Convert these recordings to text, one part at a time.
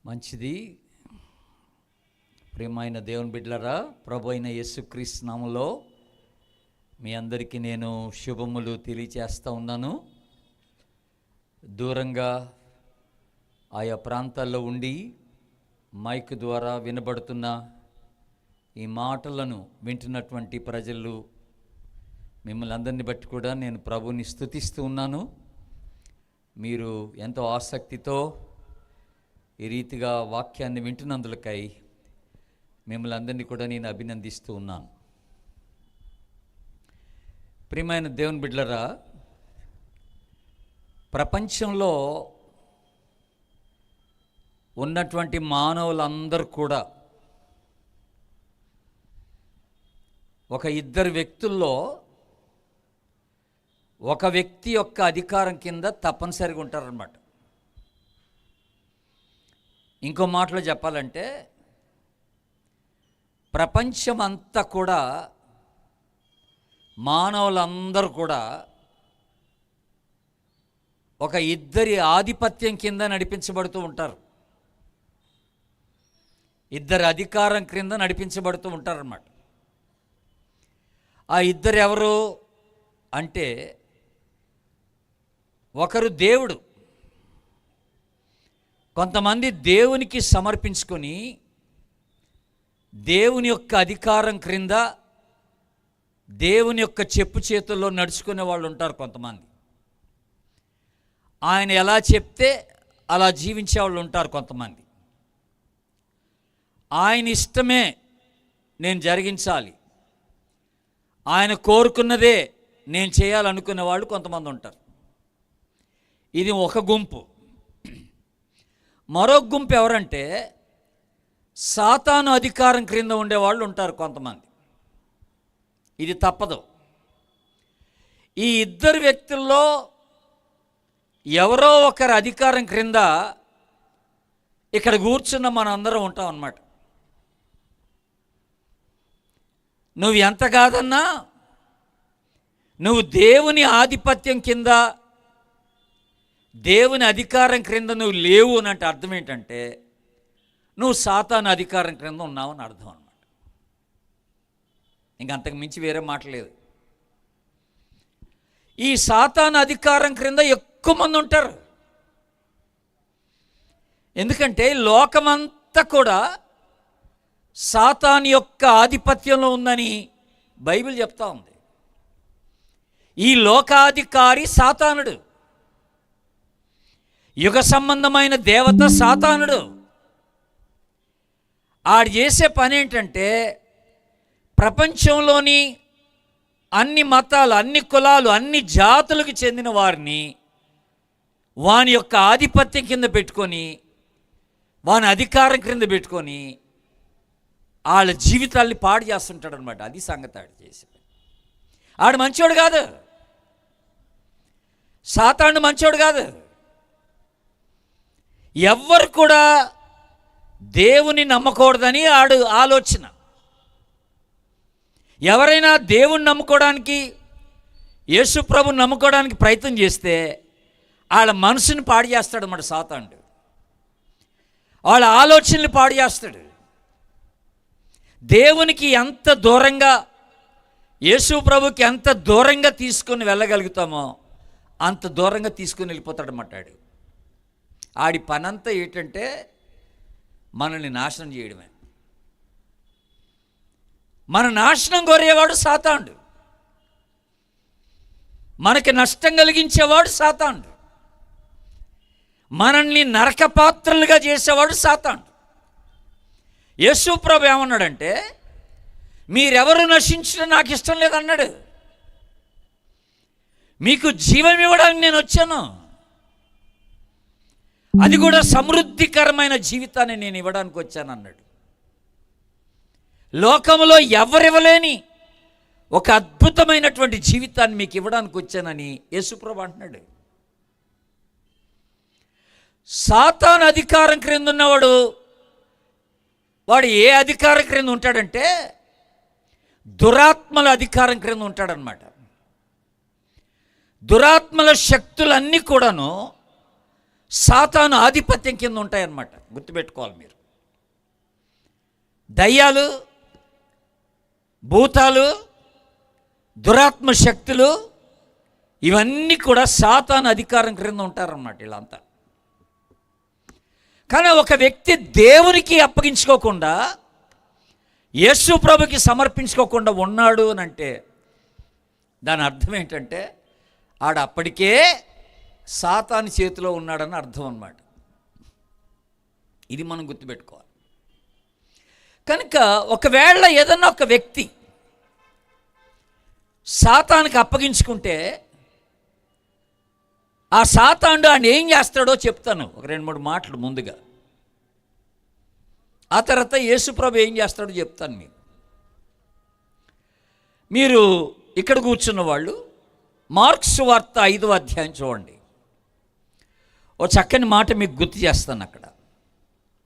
మంచిది. ప్రియమైన దేవుని బిడ్డలారా, ప్రభు అయిన యేసుక్రీస్తు నామములో మీ అందరికీ నేను శుభములు తెలియచేస్తూ ఉన్నాను. దూరంగా ఆయా ప్రాంతాల్లో ఉండి మైక్ ద్వారా వినబడుతున్న ఈ మాటలను వింటున్నటువంటి ప్రజలు మిమ్మల్ని అందరిని బట్టి కూడా నేను ప్రభుని స్తుతిస్తూ ఉన్నాను. మీరు ఎంతో ఆసక్తితో ఈ రీతిగా వాక్యాన్ని వింటున్నందులకై మిమ్మల్ని అందరినీ కూడా నేను అభినందిస్తూ ఉన్నాను. ప్రియమైన దేవుని బిడ్డలారా, ప్రపంచంలో ఉన్నటువంటి మానవులందరూ కూడా ఒక ఇద్దరు వ్యక్తుల్లో ఒక వ్యక్తి యొక్క అధికారం కింద తప్పనిసరిగా ఉంటారన్నమాట. ఇంకో మాటలో చెప్పాలంటే ప్రపంచమంతా కూడా మానవులందరూ కూడా ఒక ఇద్దరి ఆధిపత్యం కింద నడిపించబడుతూ ఉంటారు. ఇద్దరి అధికారం క్రింద నడిపించబడుతూ ఉంటారన్నమాట. ఆ ఇద్దరు ఎవరు అంటే, ఒకరు దేవుడు. కొంతమంది దేవునికి సమర్పించుకొని దేవుని యొక్క అధికారం క్రింద దేవుని యొక్క చెప్పు చేతుల్లో నడుచుకునే వాళ్ళు ఉంటారు. కొంతమంది ఆయన ఎలా చెప్తే అలా జీవించే వాళ్ళు ఉంటారు. కొంతమంది ఆయన ఇష్టమే నేను జరిగించాలి, ఆయన కోరుకున్నదే నేను చేయాలనుకునే వాళ్ళు కొంతమంది ఉంటారు. ఇది ఒక గుంపు. మరో గుంపు ఎవరంటే సాతాను అధికారం క్రింద ఉండేవాళ్ళు ఉంటారు కొంతమంది. ఇది తప్పదు. ఈ ఇద్దరు వ్యక్తుల్లో ఎవరో ఒకరి అధికారం క్రింద ఇక్కడ కూర్చున్న మనందరం ఉంటాం అన్నమాట. నువ్వు ఎంత కాదన్నా నువ్వు దేవుని ఆధిపత్యం కింద, దేవుని అధికారం క్రింద నువ్వు లేవు అని అంటే అర్థం ఏంటంటే నువ్వు సాతాను అధికారం క్రింద ఉన్నావు అని అర్థం అన్నమాట. ఇంకంతకు మించి వేరే మాట లేదు. ఈ సాతాను అధికారం క్రింద ఎక్కువ మంది ఉంటారు. ఎందుకంటే లోకమంతా కూడా సాతాను యొక్క ఆధిపత్యంలో ఉందని బైబిల్ చెప్తా ఉంది. ఈ లోకాధికారి సాతానుడు, యుగ సంబంధమైన దేవత సాతానుడు. ఆడు చేసే పని ఏంటంటే ప్రపంచంలోని అన్ని మతాలు, అన్ని కులాలు, అన్ని జాతులకు చెందిన వారిని వాని యొక్క ఆధిపత్యం కింద పెట్టుకొని, వాని అధికారం క్రింద పెట్టుకొని వాళ్ళ జీవితాల్ని పాడు చేస్తుంటాడు అనమాట. అది సంగతి ఆడు చేసే. ఆడు మంచోడు కాదు, సాతాను మంచోడు కాదు. ఎవ్వరు కూడా దేవుని నమ్మకూడదని ఆడు ఆలోచన. ఎవరైనా దేవుని నమ్ముకోవడానికి, యేసు ప్రభుని నమ్ముకోవడానికి ప్రయత్నం చేస్తే వాళ్ళ మనసుని పాడు చేస్తాడు అన్నమాట సాతానుడు. వాళ్ళ ఆలోచనలు పాడు చేస్తాడు. దేవునికి ఎంత దూరంగా, యేసు ప్రభుకి ఎంత దూరంగా తీసుకొని వెళ్ళగలుగుతామో అంత దూరంగా తీసుకొని వెళ్ళిపోతాడు అన్నమాట. ఆడి పనంతా ఏంటంటే మనల్ని నాశనం చేయడమే. మన నాశనం కోరేవాడు సాతానుడు, మనకి నష్టం కలిగించేవాడు సాతానుడు, మనల్ని నరకపాత్రలుగా చేసేవాడు సాతానుడు. యేసు ప్రభు ఏమన్నాడంటే, మీరెవరు నశించడం నాకు ఇష్టం లేదన్నాడు. మీకు జీవం ఇవ్వడానికి నేను వచ్చాను, అది కూడా సమృద్ధికరమైన జీవితాన్ని నేను ఇవ్వడానికి వచ్చాను అన్నాడు. లోకంలో ఎవరివ్వలేని ఒక అద్భుతమైనటువంటి జీవితాన్ని మీకు ఇవ్వడానికి వచ్చానని యేసుప్రభు అంటున్నాడు. సాతాను అధికారం క్రింద ఉన్నవాడు, వాడు ఏ అధికారం క్రింద ఉంటాడంటే దురాత్మల అధికారం క్రింద ఉంటాడనమాట. దురాత్మల శక్తులన్నీ కూడాను సాతాను ఆధిపత్యం కింద ఉంటాయన్నమాట. గుర్తుపెట్టుకోవాలి మీరు. దయ్యాలు, భూతాలు, దురాత్మ శక్తులు ఇవన్నీ కూడా సాతాను అధికారం క్రింద ఉంటారన్నమాట వీళ్ళంతా. కానీ ఒక వ్యక్తి దేవునికి అప్పగించుకోకుండా, యేసు ప్రభుకి సమర్పించుకోకుండా ఉన్నాడు అని అంటే దాని అర్థం ఏంటంటే ఆడ అప్పటికే సాతాను చేతిలో ఉన్నాడని అర్థం అన్నమాట. ఇది మనం గుర్తుపెట్టుకోవాలి. కనుక ఒకవేళ ఏదన్నా ఒక వ్యక్తి సాతానుకి అప్పగించుకుంటే ఆ సాతానుడు ఆయన ఏం చేస్తాడో చెప్తాను, ఒక 2-3 మాటలు ముందుగా. ఆ తర్వాత యేసుప్రభు ఏం చేస్తాడో చెప్తాను. మీరు ఇక్కడ కూర్చున్న వాళ్ళు మార్కు సువార్త 5వ అధ్యాయం చూడండి. ఓ చక్కని మాట మీకు గుర్తు చేస్తాను. అక్కడ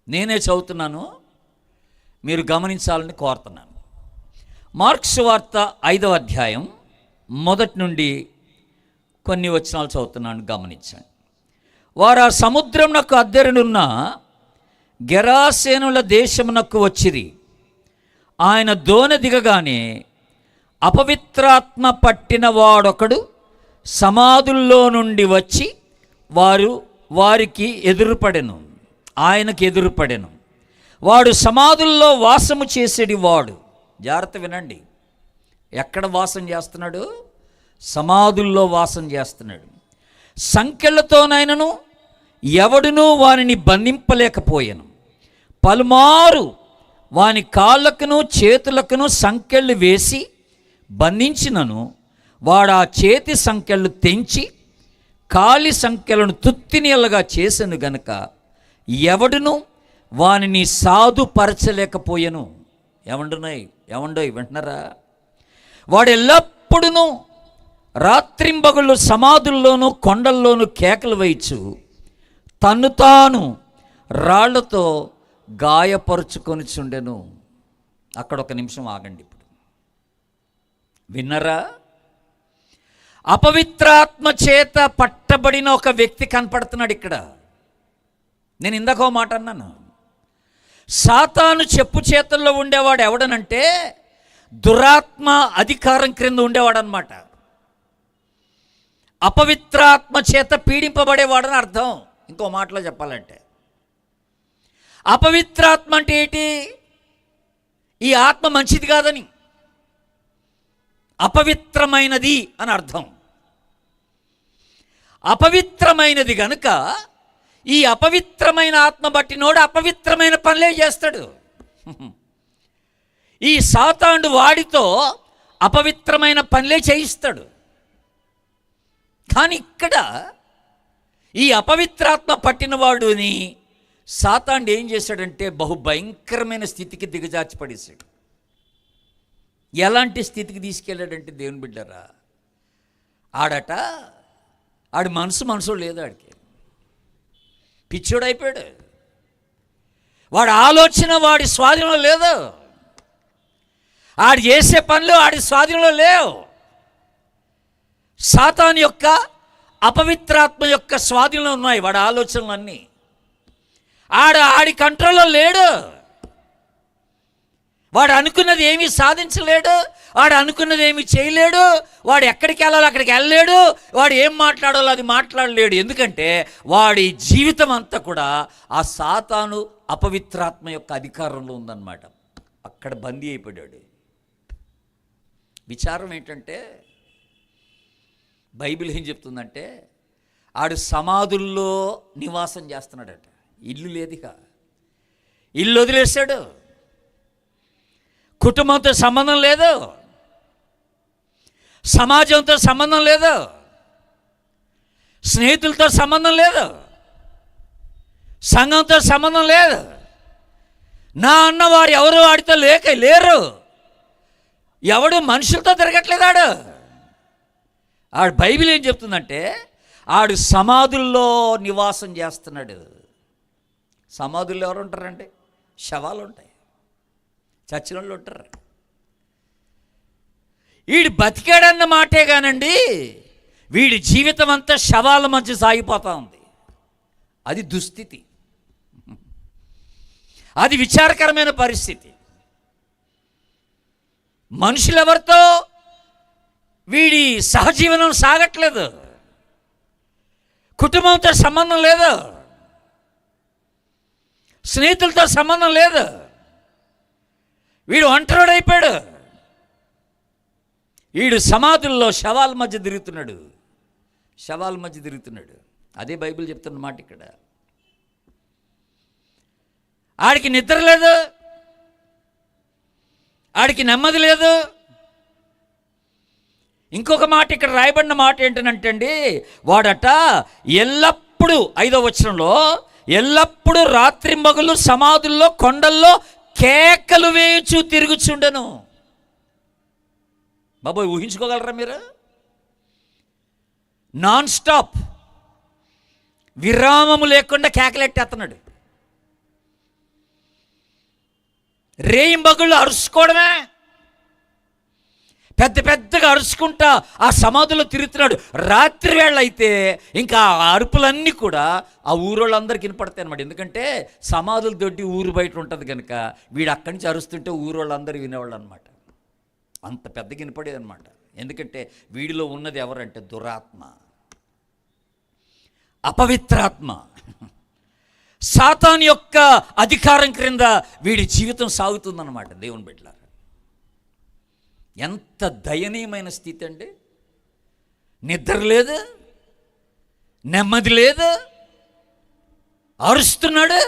నేనే చదువుతున్నాను, మీరు గమనించాలని కోరుతున్నాను. మార్కు సువార్త 5వ అధ్యాయం మొదటి నుండి కొన్ని వచనాలు చదువుతున్నాను, గమనించండి. వారు ఆ సముద్రమునకు అద్దెరనున్న గెరాసేనుల దేశమునకు వచ్చిరి. ఆయన దోణి దిగగానే అపవిత్రాత్మ పట్టిన వాడొకడు సమాధుల్లో నుండి వచ్చి వారికి ఎదురుపడెను, ఆయనకు ఎదురుపడెను. వాడు సమాధుల్లో వాసము చేసేది వాడు. జాగ్రత్త వినండి, ఎక్కడ వాసం చేస్తున్నాడు? సమాధుల్లో వాసం చేస్తున్నాడు. సంకెళ్లతోనైనను ఎవడునూ వానిని బంధింపలేకపోయాను. పలుమారు వాని కాళ్ళకును చేతులకును సంకెళ్ళు వేసి బంధించినను వాడు ఆ చేతి సంకెళ్ళు తెంచి కాలి సంకెళ్ళను తుత్తినీళ్ళగా చేసెను గనుక ఎవడును వానిని సాధుపరచలేకపోయాను. ఏమండోయ్ వింటున్నారా? వాడు ఎల్లప్పుడూ రాత్రింబగళ్ళు సమాధుల్లోనూ కొండల్లోనూ కేకలు వేయచ్చు తన్ను తాను రాళ్లతో గాయపరుచుకొనిచుండెను. అక్కడ ఒక నిమిషం ఆగండి. ఇప్పుడు విన్నరా? అపవిత్రాత్మ చేత పట్టబడిన ఒక వ్యక్తి కనపడుతున్నాడు ఇక్కడ. నేను ఇందాక ఓ మాట అన్నాను, సాతాను చెప్పు చేతుల్లో ఉండేవాడు ఎవడనంటే దురాత్మ అధికారం క్రింద ఉండేవాడు అన్నమాట. అపవిత్రాత్మ చేత పీడింపబడేవాడని అర్థం. ఇంకో మాటలో చెప్పాలంటే అపవిత్రాత్మ అంటే ఏంటి? ఈ ఆత్మ మంచిది కాదని, అపవిత్రమైనది అని అర్థం. అపవిత్రమైనది గనుక ఈ అపవిత్రమైన ఆత్మ బట్టినోడు అపవిత్రమైన పనులే చేస్తాడు. ఈ సాతానుడు వాడితో అపవిత్రమైన పనులే చేయిస్తాడు. కానీ ఇక్కడ ఈ అపవిత్రాత్మ పట్టినవాడుని సాతానుడు ఏం చేశాడంటే బహుభయంకరమైన స్థితికి దిగజార్చి పడేశాడు. ఎలాంటి స్థితికి తీసుకెళ్ళాడంటే దేవుని బిడ్డరా, ఆడి మనసు లేదు, ఆడికి పిచ్చోడు అయిపోయాడు. వాడి ఆలోచన వాడి స్వాధీనంలో లేదు, ఆడు చేసే పనులు ఆడి స్వాధీనంలో లేవు. సాతాను యొక్క అపవిత్రాత్మ యొక్క స్వాధీనంలో ఉన్నాయి వాడి ఆలోచనలన్నీ. ఆడి కంట్రోల్లో లేడు. వాడు అనుకున్నది ఏమీ సాధించలేడు, వాడు అనుకున్నది ఏమీ చేయలేడు, వాడు ఎక్కడికి వెళ్ళాలో అక్కడికి వెళ్ళలేడు, వాడు ఏం మాట్లాడాలో అది మాట్లాడలేడు. ఎందుకంటే వాడి జీవితం అంతా కూడా ఆ సాతాను అపవిత్రాత్మ యొక్క అధికారంలో ఉందన్నమాట. అక్కడ బందీ అయిపోయాడు. విచారం ఏంటంటే బైబిల్ ఏం చెప్తుందంటే ఆడు సమాధుల్లో నివాసం చేస్తున్నాడట. ఇల్లు లేదుక, ఇల్లు వదిలేశాడు, కుటుంబంతో సంబంధం లేదు, సమాజంతో సంబంధం లేదు, స్నేహితులతో సంబంధం లేదు, సంఘంతో సంబంధం లేదు. నా అన్నవారు ఎవరు వాడితో లేరు. ఎవడు మనుషులతో తిరగట్లేదు. ఆడు బైబిల్ ఏం చెప్తుందంటే ఆడు సమాధుల్లో నివాసం చేస్తున్నాడు. సమాధుల్లో ఎవరు ఉంటారండి? శవాలు ఉంటాయి, చచ్చిన వాళ్ళు ఉంటారు. వీడు బతికాడన్న మాటే కానండి, వీడి జీవితం అంతా శవాల మధ్య సాగిపోతూ ఉంది. అది దుస్థితి, అది విచారకరమైన పరిస్థితి. మనుషులెవరితో వీడి సహజీవనం సాగట్లేదు, కుటుంబంతో సంబంధం లేదు, స్నేహితులతో సంబంధం లేదు, వీడు ఒంటరివాడైపోయాడు. వీడు సమాధుల్లో శవాల మధ్య తిరుగుతున్నాడు, శవాల మధ్య తిరుగుతున్నాడు. అదే బైబిల్ చెప్తున్న మాట ఇక్కడ. ఆడికి నిద్ర లేదు, ఆడికి నెమ్మది లేదు. ఇంకొక మాట ఇక్కడ రాయబడిన మాట ఏంటనంటే అండి, వాడట ఎల్లప్పుడూ 5వ వచనంలో ఎల్లప్పుడూ రాత్రింబగలు సమాధుల్లో కొండల్లో కేకలు వేయచు తిరుగుచుండెను. బాబోయ్, ఊహించుకోగలరా మీరు? నాన్ స్టాప్, విరామము లేకుండా కేకలెట్టేస్తున్నాడు. రేయింబగుళ్ళు అరుచుకోవడమే, పెద్ద పెద్దగా అరుచుకుంటా ఆ సమాధుల్లో తిరుగుతున్నాడు. రాత్రి వేళ అయితే ఇంకా ఆ అరుపులన్నీ కూడా ఆ ఊరోళ్ళందరికీ వినపడతాయి అనమాట. ఎందుకంటే సమాధుల దొడ్డి ఊరు బయట ఉంటుంది కనుక వీడు అక్కడి నుంచి అరుస్తుంటే ఊరోళ్ళందరూ వినేవాళ్ళు అనమాట. అంత పెద్దగా వినపడేది అనమాట. ఎందుకంటే వీడిలో ఉన్నది ఎవరంటే దురాత్మ, అపవిత్రాత్మ, సాతాను యొక్క అధికారం క్రింద వీడి జీవితం సాగుతుందన్నమాట. దేవుని బిడ్డలారా, ఎంత దయనీయమైన స్థితి అండి. నిద్ర లేదు, నెమ్మది లేదు, అరుస్తున్నాడు,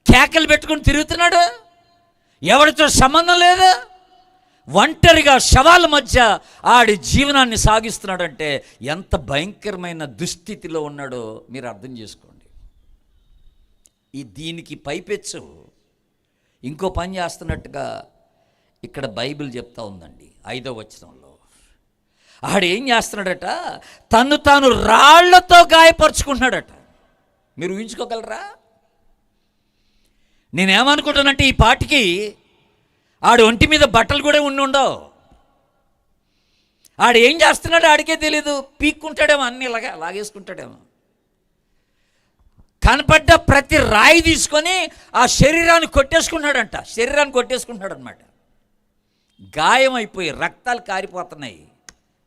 కేకలు పెట్టుకుని తిరుగుతున్నాడు, ఎవరితో సంబంధం లేదు, ఒంటరిగా శవాల మధ్య ఆడి జీవనాన్ని సాగిస్తున్నాడంటే ఎంత భయంకరమైన దుస్థితిలో ఉన్నాడో మీరు అర్థం చేసుకోండి. దీనికి పైపెచ్చు ఇంకో పని చేస్తున్నట్టుగా ఇక్కడ బైబిల్ చెప్తా ఉందండి. 5వ వచనంలో ఆడేం చేస్తున్నాడట, తను తాను రాళ్లతో గాయపరుచుకుంటున్నాడట. మీరు ఊహించుకోగలరా? నేనేమనుకుంటానంటే ఈ పాటికి ఆడు ఒంటి మీద బట్టలు కూడా ఉండవు. ఆడు ఏం చేస్తున్నాడో ఆడికే తెలీదు. పీక్కుంటాడేమో, అన్నీ ఇలాగా లాగేసుకుంటాడేమో. కనపడ్డ ప్రతి రాయి తీసుకొని ఆ శరీరాన్ని కొట్టేసుకున్నాడంట, శరీరాన్ని కొట్టేసుకుంటున్నాడు అనమాట. గాయం అయిపోయి రక్తాలు కారిపోతున్నాయి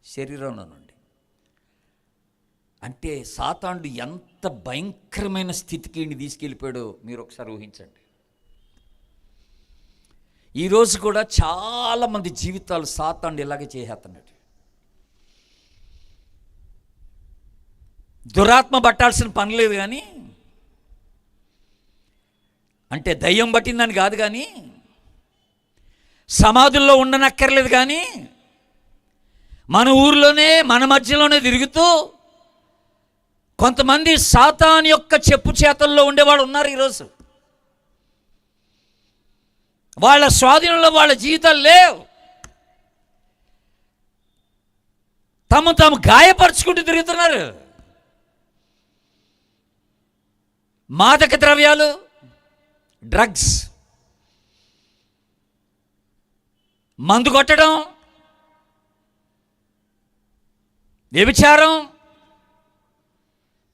శరీరంలో నుండి. అంటే సాతానుడు ఎంత భయంకరమైన స్థితికి తీసుకెళ్ళిపోయాడో మీరు ఒకసారి ఊహించండి. ఈరోజు కూడా చాలామంది జీవితాలు సాతానుడు ఇలాగే చేసేస్తున్నాడు. దురాత్మ పట్టాల్సిన పని లేదు, కానీ అంటే దయ్యం పట్టిందని కాదు, కానీ సమాధుల్లో ఉండనక్కర్లేదు, కానీ మన ఊర్లోనే మన మధ్యలోనే తిరుగుతూ కొంతమంది సాతాను యొక్క చెప్పు చేతల్లో ఉండేవాళ్ళు ఉన్నారు ఈరోజు. వాళ్ళ స్వాధీనంలో వాళ్ళ జీవితాలు లేవు. తాము గాయపరుచుకుంటూ తిరుగుతున్నారు. మాదక ద్రవ్యాలు, డ్రగ్స్, మందు కొట్టడం, వ్యభిచారం,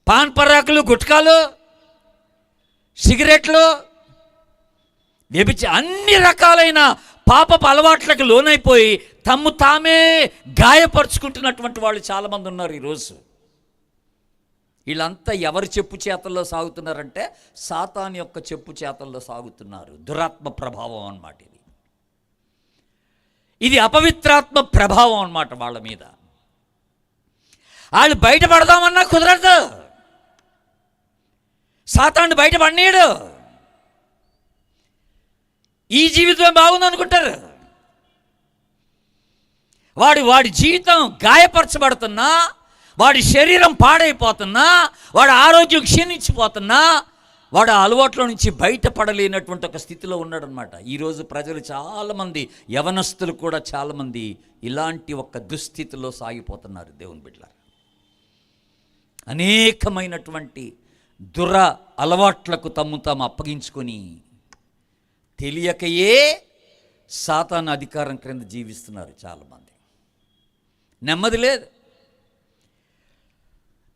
పాన్ పరాకులు, గుట్కాలు, సిగరెట్లు, అన్ని రకాలైన పాపపు అలవాట్లకు లోనైపోయి తమ్ము తామే గాయపరుచుకుంటున్నటువంటి వాళ్ళు చాలామంది ఉన్నారు ఈరోజు. వీళ్ళంతా ఎవరి చెప్పు చేతల్లో సాగుతున్నారంటే సాతాను యొక్క చెప్పు చేతల్లో సాగుతున్నారు. దురాత్మ ప్రభావం అన్నమాట ఇది. ఇది అపవిత్రాత్మ ప్రభావం అన్నమాట వాళ్ళ మీద. వాళ్ళు బయటపడదామన్నా కుదరదు. సాతాను బయటపడినాడు. ఈ జీవితం బాగుందనుకుంటారు. వాడి జీవితం గాయపరచబడుతున్నా, వాడి శరీరం పాడైపోతున్నా, వాడి ఆరోగ్యం క్షీణించిపోతున్నా, వాడు ఆ అలవాట్లో నుంచి బయటపడలేనటువంటి ఒక స్థితిలో ఉన్నాడనమాట. ఈరోజు ప్రజలు చాలామంది, యవనస్తులు కూడా చాలామంది ఇలాంటి ఒక దుస్థితిలో సాగిపోతున్నారు. దేవుని బిడ్డలారా, అనేకమైనటువంటి దుర అలవాట్లకు తాము అప్పగించుకొని తెలియకయే సాతాను అధికారం క్రింద జీవిస్తున్నారు చాలామంది. నెమ్మది లేదు,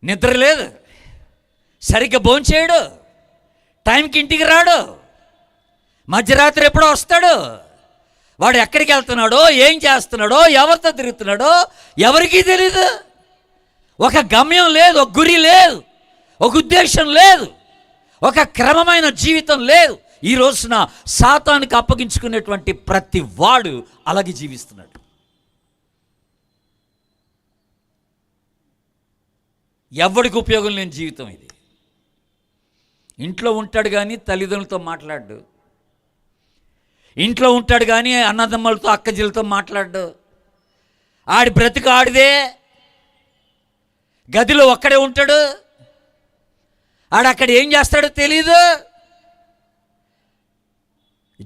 నిద్ర లేదు, సరిగ్గా భోంచేయడు, టైంకి ఇంటికి రాడు, మధ్యరాత్రి ఎప్పుడో వస్తాడు. వాడు ఎక్కడికి వెళ్తున్నాడో, ఏం చేస్తున్నాడో, ఎవరితో తిరుగుతున్నాడో ఎవరికీ తెలీదు. ఒక గమ్యం లేదు, ఒక గురి లేదు, ఒక ఉద్దేశం లేదు, ఒక క్రమమైన జీవితం లేదు. ఈ రోజున సాతానుకి అప్పగించుకునేటువంటి ప్రతి వాడు అలాగే జీవిస్తున్నాడు. ఎవడికి ఉపయోగం లేని జీవితం ఇది. ఇంట్లో ఉంటాడు కానీ తల్లిదండ్రులతో మాట్లాడు, ఇంట్లో ఉంటాడు కానీ అన్నదమ్ములతో అక్కజిలతో మాట్లాడు. ఆడి బ్రతుకు ఆడిదే, గదిలో ఒక్కడే ఉంటాడు, ఆడక్కడ ఏం చేస్తాడో తెలీదు,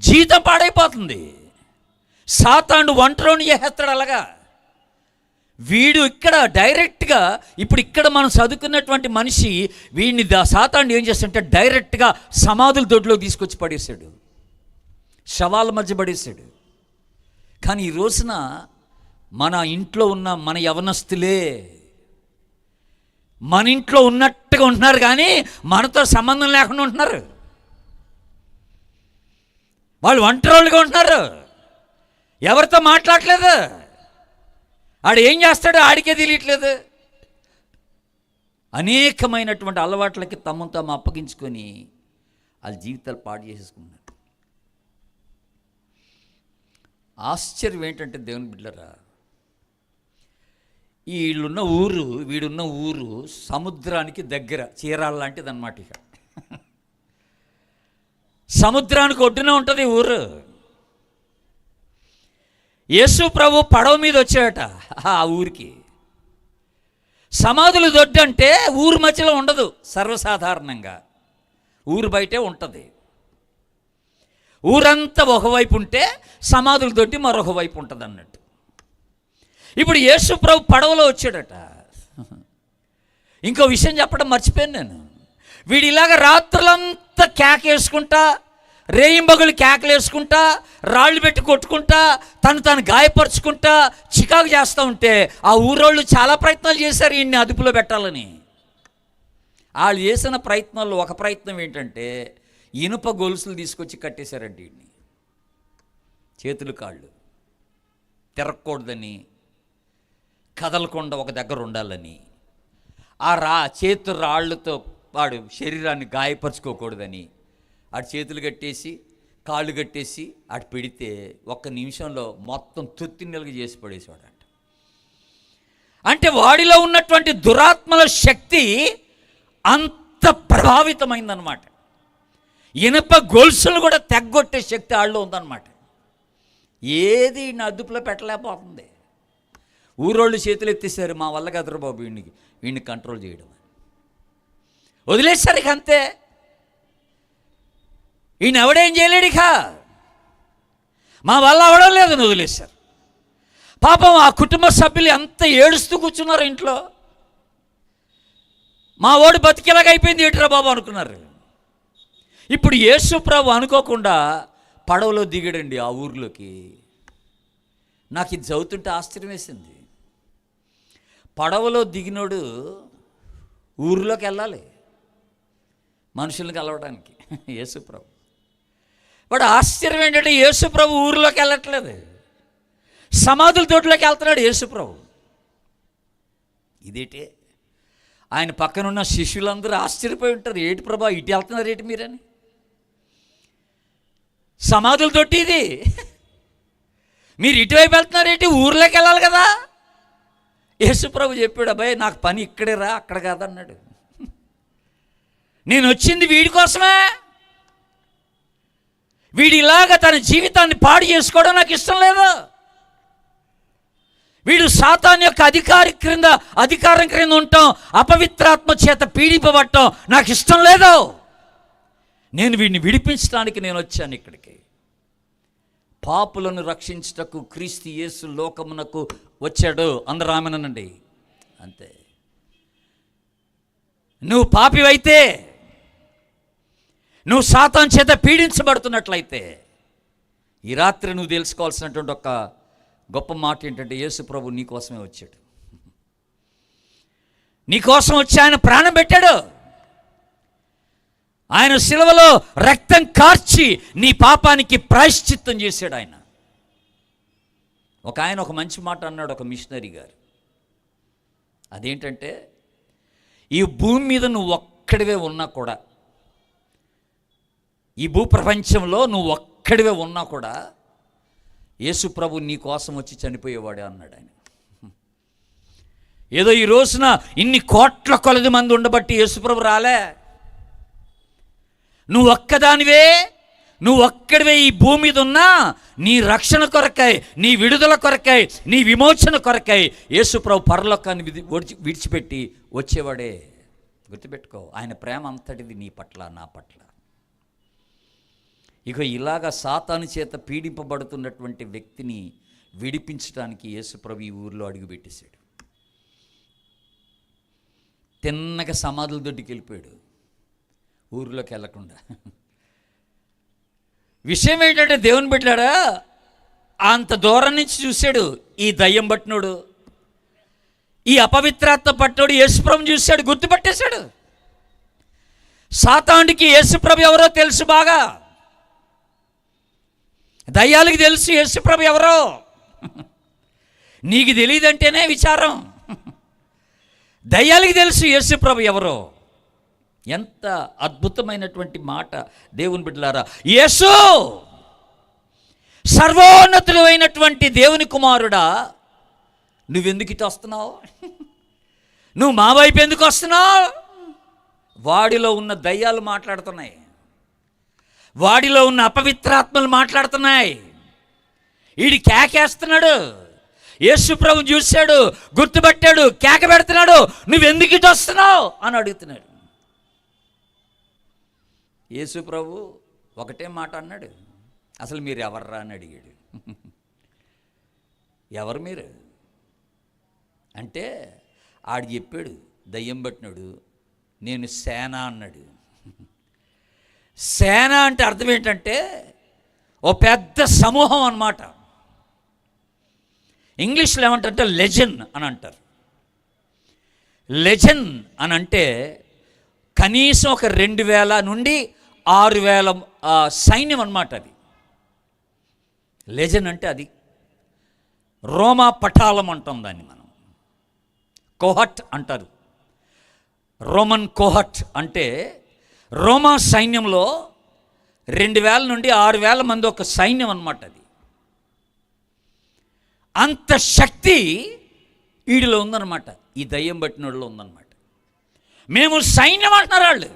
జీవితం పాడైపోతుంది. సాతాను ఒంటరిని చేస్తాడు అలాగా. వీడు ఇక్కడ డైరెక్ట్గా, ఇప్పుడు ఇక్కడ మనం చదువుకున్నటువంటి మనిషి వీడిని సాతాను ఏం చేస్తాడంటే డైరెక్ట్గా సమాధుల దొడ్లోకి తీసుకొచ్చి పడేశాడు, శవాల మధ్య పడేశాడు. కానీ ఈ రోజున మన ఇంట్లో ఉన్న మన యవనస్తులే మన ఇంట్లో ఉన్నట్టుగా ఉంటున్నారు కానీ మనతో సంబంధం లేకుండా ఉంటున్నారు. వాళ్ళు ఒంటరిగా ఉంటున్నారు, ఎవరితో మాట్లాడలేదు. ఆడు ఏం చేస్తాడో ఆడికే తెలియట్లేదు. అనేకమైనటువంటి అలవాట్లకి తమను తాము అప్పగించుకొని వాళ్ళ జీవితాలు పాడు చేసేసుకున్నారు. ఆశ్చర్యం ఏంటంటే దేవుని బిడ్డలారా, వీడున్న ఊరు సముద్రానికి దగ్గర, చీరాల లాంటిది అన్నమాట. ఇక సముద్రానికి ఒడ్డున ఉంటుంది ఊరు. యేసు ప్రభు పడవ మీద వచ్చాడట ఆ ఊరికి. సమాధులు దొడ్డు అంటే ఊరు మధ్యలో ఉండదు సర్వసాధారణంగా, ఊరు బయటే ఉంటుంది. ఊరంతా ఒకవైపు ఉంటే సమాధుల దొడ్డి మరొక వైపు ఉంటుంది అన్నట్టు. ఇప్పుడు యేసు ప్రభు పడవలో వచ్చాడట. ఇంకో విషయం చెప్పడం మర్చిపోయాను నేను. వీడు ఇలాగ రాత్రులంతా కేకేసుకుంటా, రేయింబగులు కేకలు వేసుకుంటా, రాళ్ళు పెట్టి కొట్టుకుంటా, తను గాయపరుచుకుంటా, చికాకు చేస్తూ ఉంటే ఆ ఊరోళ్ళు చాలా ప్రయత్నాలు చేశారు ఈయన్ని అదుపులో పెట్టాలని. వాళ్ళు చేసిన ప్రయత్నాల్లో ఒక ప్రయత్నం ఏంటంటే ఇనుప గొలుసులు తీసుకొచ్చి కట్టేశారండి ఈయన్ని. చేతులు కాళ్ళు తిరగకూడదని, కదలకుండా ఒక దగ్గర ఉండాలని, ఆ చేతు రాళ్లతో వాడు శరీరాన్ని గాయపరుచుకోకూడదని ఆడు చేతులు కట్టేసి కాళ్ళు కట్టేసి అటు పెడితే ఒక్క నిమిషంలో మొత్తం తొత్తిన్నెలుగు చేసి పడేసేవాడంట. అంటే వాడిలో ఉన్నటువంటి దురాత్మల శక్తి అంత ప్రభావితమైందనమాట. ఇనుప గొలుసులు కూడా తెగ్గొట్టే శక్తి ఆళ్ళలో ఉందన్నమాట. ఏది నా అదుపులో పెట్టలేకపోతుంది. ఊరోళ్ళు చేతులు ఎత్తేసారు, మా వల్ల కదరు బాబు వీడిని కంట్రోల్ చేయడం, వదిలేశారు. ఇక అంతే, ఈయన ఎవడేం చేయలేడు. ఇక మా వల్ల అవడం లేదని వదిలేశారు. పాపం ఆ కుటుంబ సభ్యులు ఎంత ఏడుస్తూ కూర్చున్నారు ఇంట్లో. మా ఓడి బతికేలాగైపోయింది ఏటిరా బాబు అనుకున్నారు. ఇప్పుడు యేసు ప్రభు అనుకోకుండా పడవలో దిగాడండి ఆ ఊర్లోకి. నాకు ఇది చదువుతుంటే ఆశ్చర్యం వేసింది. పడవలో దిగినోడు ఊరిలోకి వెళ్ళాలి మనుషుల్ని కలవడానికి. యేసు ప్రభు వాడు ఆశ్చర్యం ఏంటంటే యేసు ప్రభు ఊరిలోకి వెళ్ళట్లేదు, సమాధుల తోటలోకి వెళ్తున్నాడు యేసు ప్రభు. ఇదేంటి? ఆయన పక్కనున్న శిష్యులందరూ ఆశ్చర్యపోయి ఉంటారు, ఏటి ప్రభా ఇటు వెళ్తున్నారు ఏంటి మీరని. సమాధుల తోటి ఇది, మీరు ఇటువైపు వెళ్తున్నారు ఏంటి, ఊర్లోకి వెళ్ళాలి కదా. యేసు ప్రభు చెప్పాడు, అబ్బాయి నాకు పని ఇక్కడే రా, అక్కడ కాదన్నాడు. నేను వచ్చింది వీడి కోసమే. వీడి ఇలాగా తన జీవితాన్ని పాడు చేసుకోవడం నాకు ఇష్టం లేదు. వీడు సాతాను యొక్క అధికారం క్రింద ఉండటం, అపవిత్రాత్మ చేత పీడింపబడటం నాకు ఇష్టం లేదు. నేను వీడిని విడిపించడానికి నేను వచ్చాను ఇక్కడికి. పాపులను రక్షించుటకు క్రీస్తు యేసు లోకమునకు వచ్చాడు. అందరూ ఆమేనండి. అంతే. నువ్వు పాపివైతే, నువ్వు సాతాను చేత పీడించబడుతున్నట్లయితే, ఈ రాత్రి నువ్వు తెలుసుకోవాల్సినటువంటి ఒక గొప్ప మాట ఏంటంటే యేసు ప్రభు నీ కోసమే వచ్చాడు. నీ కోసం వచ్చి ఆయన ప్రాణం పెట్టాడు. ఆయన శిలువలో రక్తం కార్చి నీ పాపానికి ప్రాయశ్చిత్తం చేశాడు ఆయన. ఆయన ఒక మంచి మాట అన్నాడు, ఒక మిషనరీ గారు. అదేంటంటే, ఈ భూమి మీద నువ్వు ఒక్కడివే ఉన్నా కూడా, ఈ భూప్రపంచంలో నువ్వు ఒక్కడివే ఉన్నా కూడా యేసు ప్రభు నీ కోసం వచ్చి చనిపోయేవాడే అన్నాడు ఆయన. ఏదో ఈ రోజున ఇన్ని కోట్ల కొలది మంది ఉండబట్టి యేసు ప్రభు రాలే. నువ్వు ఒక్కదానివే, నువ్వు ఒక్కడివే ఈ భూమి మీద ఉన్నా నీ రక్షణ కొరకై, నీ విడుదల కొరకై, నీ విమోచన కొరకై యేసు ప్రభు పరలోకాన్ని విడిచిపెట్టి వచ్చేవాడే. గుర్తుపెట్టుకో, ఆయన ప్రేమ అంతటిది నీ పట్ల, నా పట్ల. ఇక ఇలాగా సాతాను చేత పీడింపబడుతున్నటువంటి వ్యక్తిని విడిపించడానికి యేసు ప్రభు ఈ ఊరిలో అడుగుపెట్టేశాడు. తిన్నగా సమాధుల దొడ్డికి వెళ్ళిపోయాడు, ఊరిలోకి వెళ్ళకుండా. విషయం ఏంటంటే, దేవుని బిడ్డలారా, అంత దూరం నుంచి చూశాడు ఈ దయ్యం పట్టినోడు, ఈ అపవిత్రాత్మ పట్టినోడు యేసుప్రభుని చూశాడు, గుర్తుపట్టేశాడు. సాతానుడికి యేసుప్రభు ఎవరో తెలుసు బాగా, దయ్యాలకి తెలుసు యేసుప్రభు ఎవరో. నీకు తెలియదంటేనే విచారం. దయ్యాలకి తెలుసు యేసుప్రభు ఎవరో. ఎంత అద్భుతమైనటువంటి మాట దేవుని బిడ్డలారా. యేసు సర్వోన్నతుడు అయినటువంటి దేవుని కుమారుడా, నువ్వెందుకు ఇటు వస్తున్నావు? నువ్వు మా వైపు ఎందుకు వస్తున్నావు? వాడిలో ఉన్న దయ్యాలు మాట్లాడుతున్నాయి, వాడిలో ఉన్న అపవిత్రాత్మలు మాట్లాడుతున్నాయి. వీడి కేకేస్తున్నాడు. యేసు ప్రభు చూశాడు, గుర్తుపట్టాడు, కేక పెడుతున్నాడు, నువ్వెందుకు ఇటు వస్తున్నావు అని అడుగుతున్నాడు. యేసు ప్రభు ఒకటే మాట అన్నాడు, అసలు మీరు ఎవర్రా అని అడిగాడు. ఎవరు మీరు అంటే, ఆడు చెప్పాడు, దయ్యం పట్టినాడు, నేను సేన అన్నాడు. సేన అంటే అర్థం ఏంటంటే, ఓ పెద్ద సమూహం అన్నమాట. ఇంగ్లీష్లో ఏమంటారంటే లెజెండ్ అని అంటారు. లెజెండ్ అని అంటే కనీసం ఒక 2000 నుండి 6000 సైన్యం అన్నమాట. అది లెజెండ్ అంటే అది. రోమా పటాలం అంటాం దాన్ని మనం. కోహట్ అంటారు. రోమన్ కోహట్ అంటే రోమా సైన్యంలో 2000 నుండి 6000 మంది ఒక సైన్యం అన్నమాట. అది అంత శక్తి వీడిలో ఉందన్నమాట, ఈ దయ్యం పట్టినోళ్ళలో ఉందన్నమాట. మేము సైన్యం అంటున్నారు వాళ్ళు.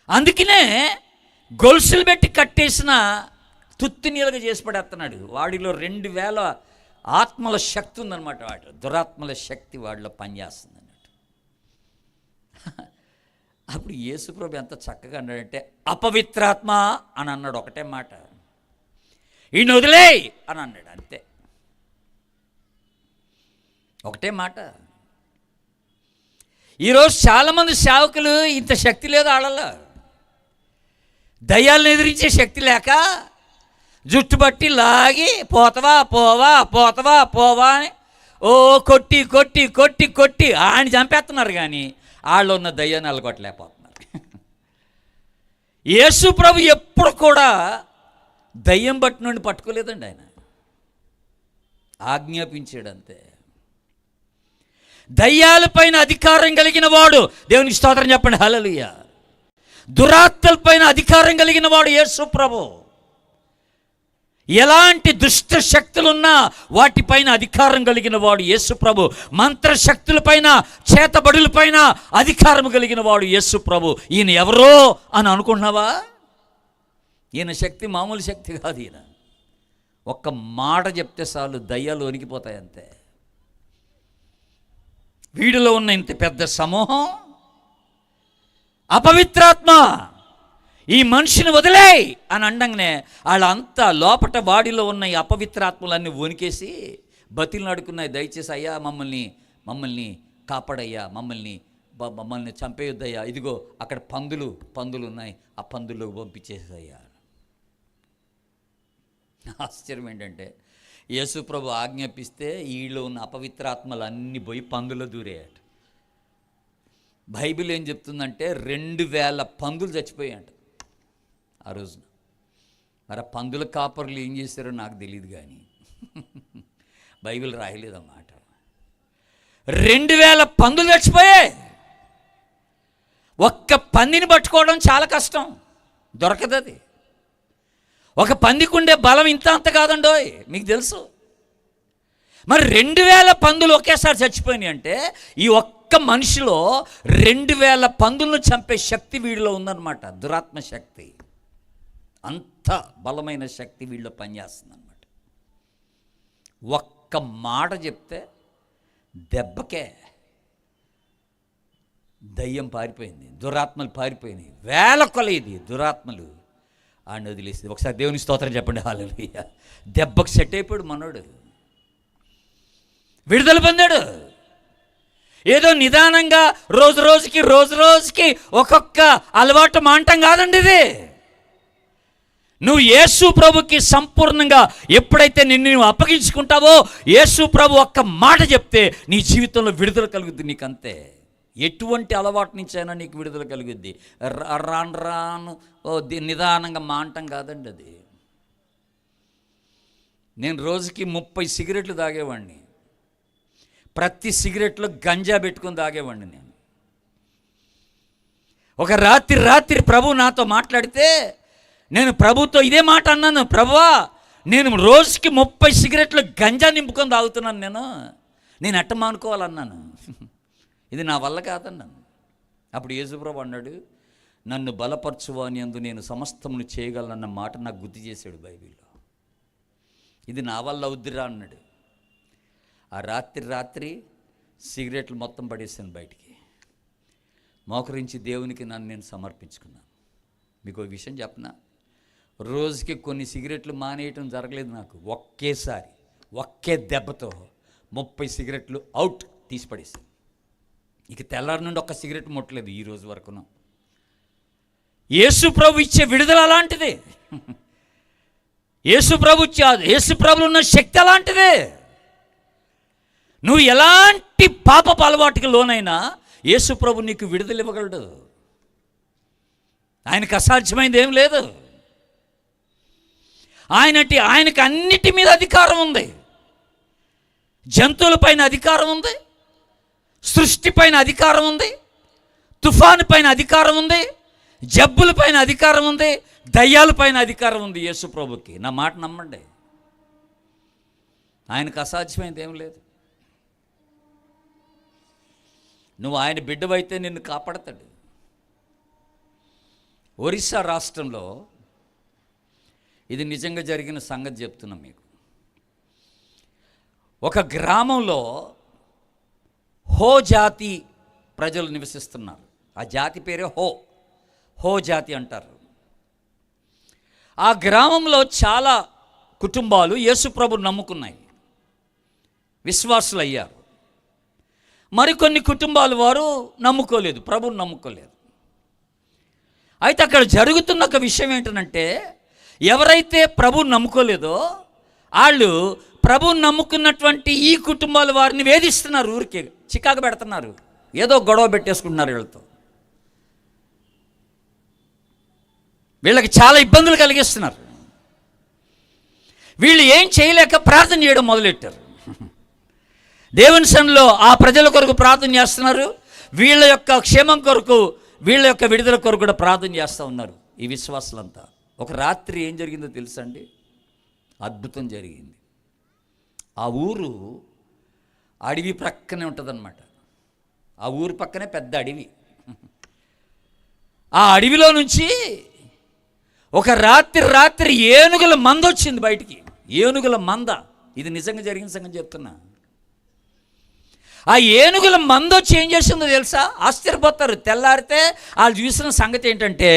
అందుకనే గొలుసులు పెట్టి కట్టేసిన తుత్తి నీలుగా చేసి పడేస్తున్నాడు. వాడిలో 2000 ఆత్మల శక్తి ఉందన్నమాట. వాడు దురాత్మల శక్తి వాడిలో పనిచేస్తుంది అన్నట్టు. అప్పుడు యేసుప్రభు ఎంత చక్కగా అన్నాడంటే, అపవిత్రాత్మ అని అన్నాడు. ఒకటే మాట, ఈయన వదిలేయ్ అని అన్నాడు, అంతే. ఒకటే మాట. ఈరోజు చాలామంది సేవకులు ఇంత శక్తి లేదు వాళ్ళలో. దయ్యాలను ఎదిరించే శక్తి లేక జుట్టు లాగి పోతవా పోవా పోతవా పోవా అని ఓ కొట్టి కొట్టి కొట్టి కొట్టి ఆయన చంపేస్తున్నారు, కానీ వాళ్ళు ఉన్న దయ్యాన్ని అలగొట్టలేకపోతున్నారు. యేసు ప్రభు ఎప్పుడు కూడా దయ్యం పట్టినోడిని పట్టుకోలేదండి, ఆయన ఆజ్ఞాపించాడు అంతే. దయ్యాలపైన అధికారం కలిగిన వాడు, దేవునికి స్తోత్రం చెప్పండి, హల్లెలూయా. దురాత్మలపైన అధికారం కలిగిన వాడు యేసు ప్రభు. ఎలాంటి దుష్ట శక్తులున్నా వాటిపైన అధికారం కలిగిన వాడు యేసు ప్రభు. మంత్రశక్తులపైన, చేతబడులపైన అధికారం కలిగిన వాడు యేసు ప్రభు. ఈయన ఎవరో అని అనుకుంటున్నావా? ఈయన శక్తి మామూలు శక్తి కాదు. ఈయన ఒక్క మాట చెప్తే చాలు దయ్యాలు వణికిపోతాయి అంతే. వీడిలో ఉన్న ఇంత పెద్ద సమూహం అపవిత్రాత్మ ఈ మనిషిని వదిలేయ్ అని అండంగానే వాళ్ళంతా లోపట బాడీలో ఉన్న ఈ అపవిత్రాత్మలన్నీ వణికేసి బతిలు నడుకున్నాయి, దయచేసి అయ్యా మమ్మల్ని కాపాడయ్యా, మమ్మల్ని చంపేయొద్దయ్యా, ఇదిగో అక్కడ పందులు ఉన్నాయి, ఆ పందుల్లోకి పంపించేసయ్యా. ఆశ్చర్యం ఏంటంటే, యేసు ప్రభు ఆజ్ఞాపిస్తే వీళ్ళు ఉన్న అపవిత్రాత్మలు అన్నీ పోయి పందులో దూరేయట. బైబిల్ ఏం చెప్తుందంటే 2000 పందులు చచ్చిపోయాయంట ఆ రోజున. మరి ఆ పందుల కాపర్లు ఏం చేశారో నాకు తెలియదు, కానీ బైబిల్ రాయలేదన్నమాట. 2000 పందులు చచ్చిపోయాయి. ఒక్క పందిని పట్టుకోవడం చాలా కష్టం, దొరకదు అది. ఒక పందికి ఉండే బలం ఇంత అంత కాదండోయ్, మీకు తెలుసు. మరి 2000 పందులు ఒకేసారి చచ్చిపోయినాయి అంటే ఈ ఒక్క మనిషిలో 2000 పందులను చంపే శక్తి వీడిలో ఉందన్నమాట. దురాత్మ శక్తి, అంత బలమైన శక్తి వీళ్ళలో పనిచేస్తుంది అనమాట. ఒక్క మాట చెప్తే దెబ్బకే దయ్యం పారిపోయింది, దురాత్మలు పారిపోయినాయి. 1000 కొలైది దురాత్మలు ఆయన వదిలేసింది. ఒకసారి దేవుని స్తోత్రం చెప్పండి, హల్లెలూయా. దెబ్బకు సెట్ అయిపోయాడు మనోడు, విడుదల పొందాడు. ఏదో నిదానంగా రోజు రోజుకి ఒక్కొక్క అలవాటు మాంటం కాదండి ఇది. నువ్వు యేసు ప్రభుకి సంపూర్ణంగా ఎప్పుడైతే నిన్ను అప్పగించుకుంటావో, యేసు ప్రభు ఒక్క మాట చెప్తే నీ జీవితంలో విడుదల కలుగుద్ది. నీకంతే, ఎటువంటి అలవాటు నుంచైనా నీకు విడుదల కలుగుద్ది. రాను నిదానంగా మాంటం కాదండి అది. నేను రోజుకి 30 సిగరెట్లు తాగేవాడిని. ప్రతి సిగరెట్లో గంజా పెట్టుకొని తాగేవాడిని నేను. ఒక రాత్రి ప్రభు నాతో మాట్లాడితే నేను ప్రభుతో ఇదే మాట అన్నాను, ప్రభువా నేను రోజుకి 30 సిగరెట్లు గంజా నింపుకొని తాగుతున్నాను, నేను ఎట్ట మానుకోవాలన్నాను. ఇది నా వల్ల కాదన్నాను. అప్పుడు యేసుప్రభు అన్నాడు, నన్ను బలపరచువాని యందు నేను సమస్తమును చేయగలనన్న మాట నాకు గుర్తు చేశాడు బైబిల్లో. ఇది నా వల్ల అవుద్దిరా అన్నాడు. ఆ రాత్రి సిగరెట్లు మొత్తం పడేసాను బయటికి. మోకరించి దేవునికి నన్ను నేను సమర్పించుకున్నాను. మీకు ఒక విషయం చెప్పనా, రోజుకి కొన్ని సిగరెట్లు మానేయటం జరగలేదు నాకు. ఒకేసారి ఒకే దెబ్బతో 30 సిగరెట్లు అవుట్ తీసి పడేసాను. ఇక తెల్లారి నుండి ఒక్క సిగరెట్ ముట్టలేదు ఈ రోజు వరకును. యేసు ప్రభు ఇచ్చే విడుదల అలాంటిది. యేసు ప్రభులో ఉన్న శక్తి అలాంటిదే. నువ్వు ఎలాంటి పాపపు అలవాటుకి లోనైనా యేసు ప్రభు నీకు విడుదల ఇవ్వగలడు. ఆయనకు అసాధ్యమైంది ఏం లేదు. ఆయనకి అన్నిటి మీద అధికారం ఉంది. జంతువుల పైన అధికారం ఉంది, సృష్టి పైన అధికారం ఉంది, తుఫాను పైన అధికారం ఉంది, జబ్బుల పైన అధికారం ఉంది, దయ్యాల పైన అధికారం ఉంది యేసు ప్రభుకి. నా మాట నమ్మండి, ఆయనకు అసాధ్యమైంది ఏం లేదు. నువ్వు ఆయన బిడ్డవైతే నిన్ను కాపాడతాడు. ఒరిస్సా రాష్ట్రంలో ఇది నిజంగా జరిగిన సంగతి చెప్తున్నాం మీకు. ఒక గ్రామంలో హో జాతి ప్రజలు నివసిస్తున్నారు. ఆ జాతి పేరే హో జాతి అంటారు. ఆ గ్రామంలో చాలా కుటుంబాలు యేసు ప్రభువుని నమ్ముకున్నాయి, విశ్వాసులు అయ్యారు. మరికొన్ని కుటుంబాలు వారు నమ్ముకోలేదు, ప్రభువుని నమ్ముకోలేదు. అయితే అక్కడ జరుగుతున్న ఒక విషయం ఏంటంటే, ఎవరైతే ప్రభువుని నమ్ముకోలేదో వాళ్ళు ప్రభువుని నమ్ముకున్నటువంటి ఈ కుటుంబాల వారిని వేధిస్తున్నారు, ఊరికే చికాకు పెడుతున్నారు, ఏదో గొడవ పెట్టేసుకుంటున్నారు వీళ్ళతో. వీళ్ళకి చాలా ఇబ్బందులు కలిగిస్తున్నారు. వీళ్ళు ఏం చేయలేక ప్రార్థన చేయడం మొదలెట్టారు. దేవుని సన్నిధిలో ఆ ప్రజల కొరకు ప్రార్థన చేస్తున్నారు. వీళ్ళ యొక్క క్షేమం కొరకు, వీళ్ళ యొక్క విడుదల కొరకు కూడా ప్రార్థన చేస్తూ ఉన్నారు ఈ విశ్వాసులంతా. ఒక రాత్రి ఏం జరిగిందో తెలుసా అండి? అద్భుతం జరిగింది. ఆ ఊరు అడవి ప్రక్కనే ఉంటుందన్నమాట. ఆ ఊరి పక్కనే పెద్ద అడవి. ఆ అడవిలో నుంచి ఒక రాత్రి ఏనుగుల మంద వచ్చింది బయటికి. ఏనుగుల మంద, ఇది నిజంగా జరిగిన సంగతి చెప్తున్నా. ఆ ఏనుగుల మంద వచ్చి ఏం చేసిందో తెలుసా? ఆశ్చర్యపోతారు. తెల్లారితే వాళ్ళు చూసిన సంగతి ఏంటంటే,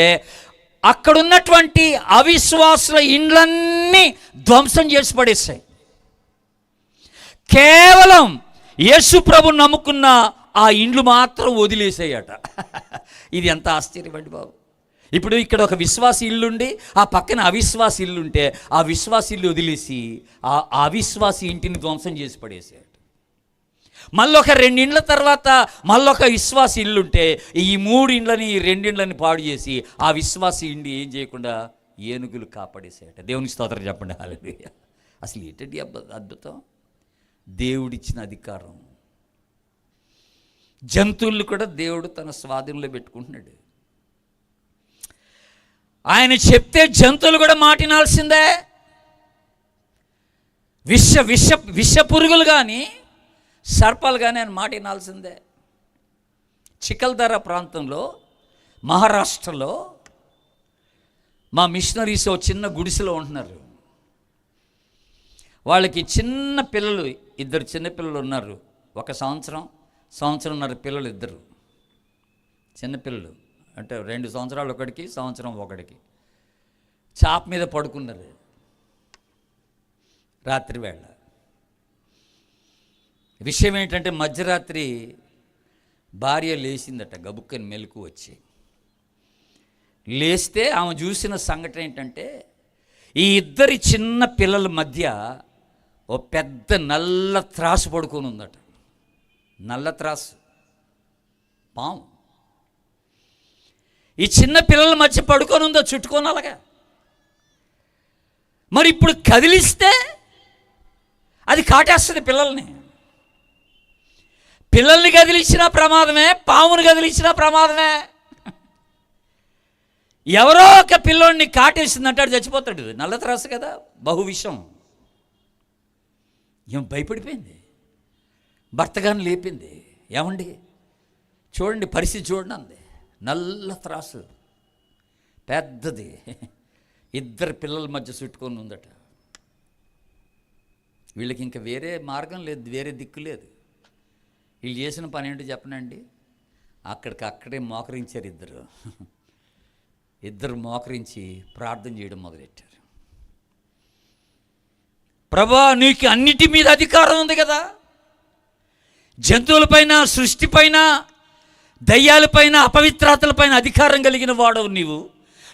అక్కడున్నటువంటి అవిశ్వాసుల ఇండ్లన్నీ ధ్వంసం చేసి పడేస్తాయి. కేవలం యేసు ప్రభువుని నమ్ముకున్న ఆ ఇండ్లు మాత్రం వదిలేసాయట. ఇది ఎంత ఆశ్చర్యమండి బాబు. ఇప్పుడు ఇక్కడ ఒక విశ్వాస ఇల్లుండి ఆ పక్కన అవిశ్వాస ఇల్లుంటే, ఆ విశ్వాస ఇల్లు వదిలేసి ఆ అవిశ్వాస ఇంటిని ధ్వంసం చేసి పడేసాడు. మళ్ళీ ఒక 2 ఇండ్ల తర్వాత మళ్ళీ ఒక విశ్వాస ఇల్లుంటే ఈ 3 ఇండ్లని 2 ఇండ్లని పాడు చేసి ఆ విశ్వాస ఇండి ఏం చేయకుండా ఏనుగులు కాపాడేసాయట. దేవునికి స్తోత్రం చెప్పండి. హల్లెలూయా. అసలు ఏంటండి అద్భుతం? దేవుడిచ్చిన అధికారం. జంతువులు కూడా దేవుడు తన స్వాధీనంలో పెట్టుకుంటున్నాడు. ఆయన చెప్తే జంతువులు కూడా మాటినాల్సిందే. విష పురుగులు కానీ సర్పాలు కానీ ఆయన మాట వినాల్సిందే. చికల్దరా ప్రాంతంలో మహారాష్ట్రలో మా మిషనరీస్ చిన్న గుడిసెలో ఉంటున్నారు. వాళ్ళకి చిన్న పిల్లలు, 2 చిన్న పిల్లలు ఉన్నారు. 1 సంవత్సరంన్నర పిల్లలు, 2 చిన్నపిల్లలు. అంటే 2 సంవత్సరాలు ఒకడికి, సంవత్సరం ఒకడికి. చాప మీద పడుకున్నారు రాత్రి వేళ. విషయం ఏంటంటే మధ్యరాత్రి భార్య లేచిందట, గబుక్కని మెలకు వచ్చి. లేస్తే ఆమె చూసిన సంఘటన ఏంటంటే ఈ 2 చిన్న పిల్లల మధ్య ఓ పెద్ద నల్ల త్రాసు పడుకొని ఉందట. నల్ల త్రాసు, పాము ఈ చిన్న పిల్లల మధ్య పడుకొని ఉందో చుట్టుకొని అలాగా. మరి ఇప్పుడు కదిలిస్తే అది కాటేస్తుంది పిల్లల్ని. పిల్లల్ని కదిలించిన ప్రమాదమే, పామును కదిలించిన ప్రమాదమే. ఎవరో ఒక పిల్లోడిని కాటేసిందంటాడు, చచ్చిపోతాడు. నల్ల త్రాసు కదా, బహువిషం. ఏం భయపడిపోయింది. భర్తగాని లేపింది. ఏమండి చూడండి పరిస్థితి చూడండి అంది. నల్ల త్రాసు పెద్దది, 2 పిల్లల మధ్య చుట్టుకొని ఉందట. వీళ్ళకి ఇంకా వేరే మార్గం లేదు, వేరే దిక్కు లేదు. వీళ్ళు చేసిన పని ఏంటో చెప్పనండి, అక్కడికక్కడే మోకరించారు. 2 మోకరించి ప్రార్థన చేయడం మొదలెట్టారు. ప్రభా, నీకు అన్నిటి మీద అధికారం ఉంది కదా. జంతువులపైన, సృష్టిపైన, దయ్యాలపైన, అపవిత్రాతలపైన అధికారం కలిగిన వాడవు నీవు.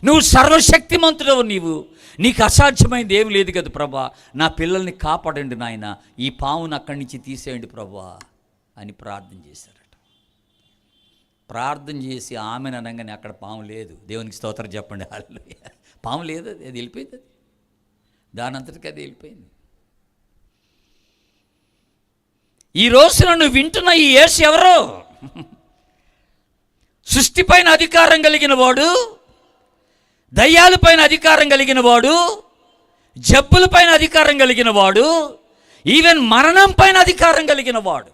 నువ్వు సర్వశక్తిమంతుడవు నీవు. నీకు అసాధ్యమైంది ఏమి లేదు కదా ప్రభా. నా పిల్లల్ని కాపాడండి నాయన, ఈ పామును అక్కడి నుంచి తీసేయండి ప్రభా అని ప్రార్థన చేశారట. ప్రార్థన చేసి ఆమెను అనగానే అక్కడ పాము లేదు. దేవునికి స్తోత్రం చెప్పండి. హల్లెలూయా. పాము లేదు, అది వెళ్ళిపోయింది. దాని అంతటికి అది వెళ్ళిపోయింది. ఈ రోజున నువ్వు వింటున్న ఈ యేసు ఎవరు? సృష్టిపైన అధికారం కలిగిన వాడు, దయ్యాలపైన అధికారం కలిగిన వాడు, జబ్బులపైన అధికారం కలిగిన వాడు, ఈవెన్ మరణం పైన అధికారం కలిగిన వాడు.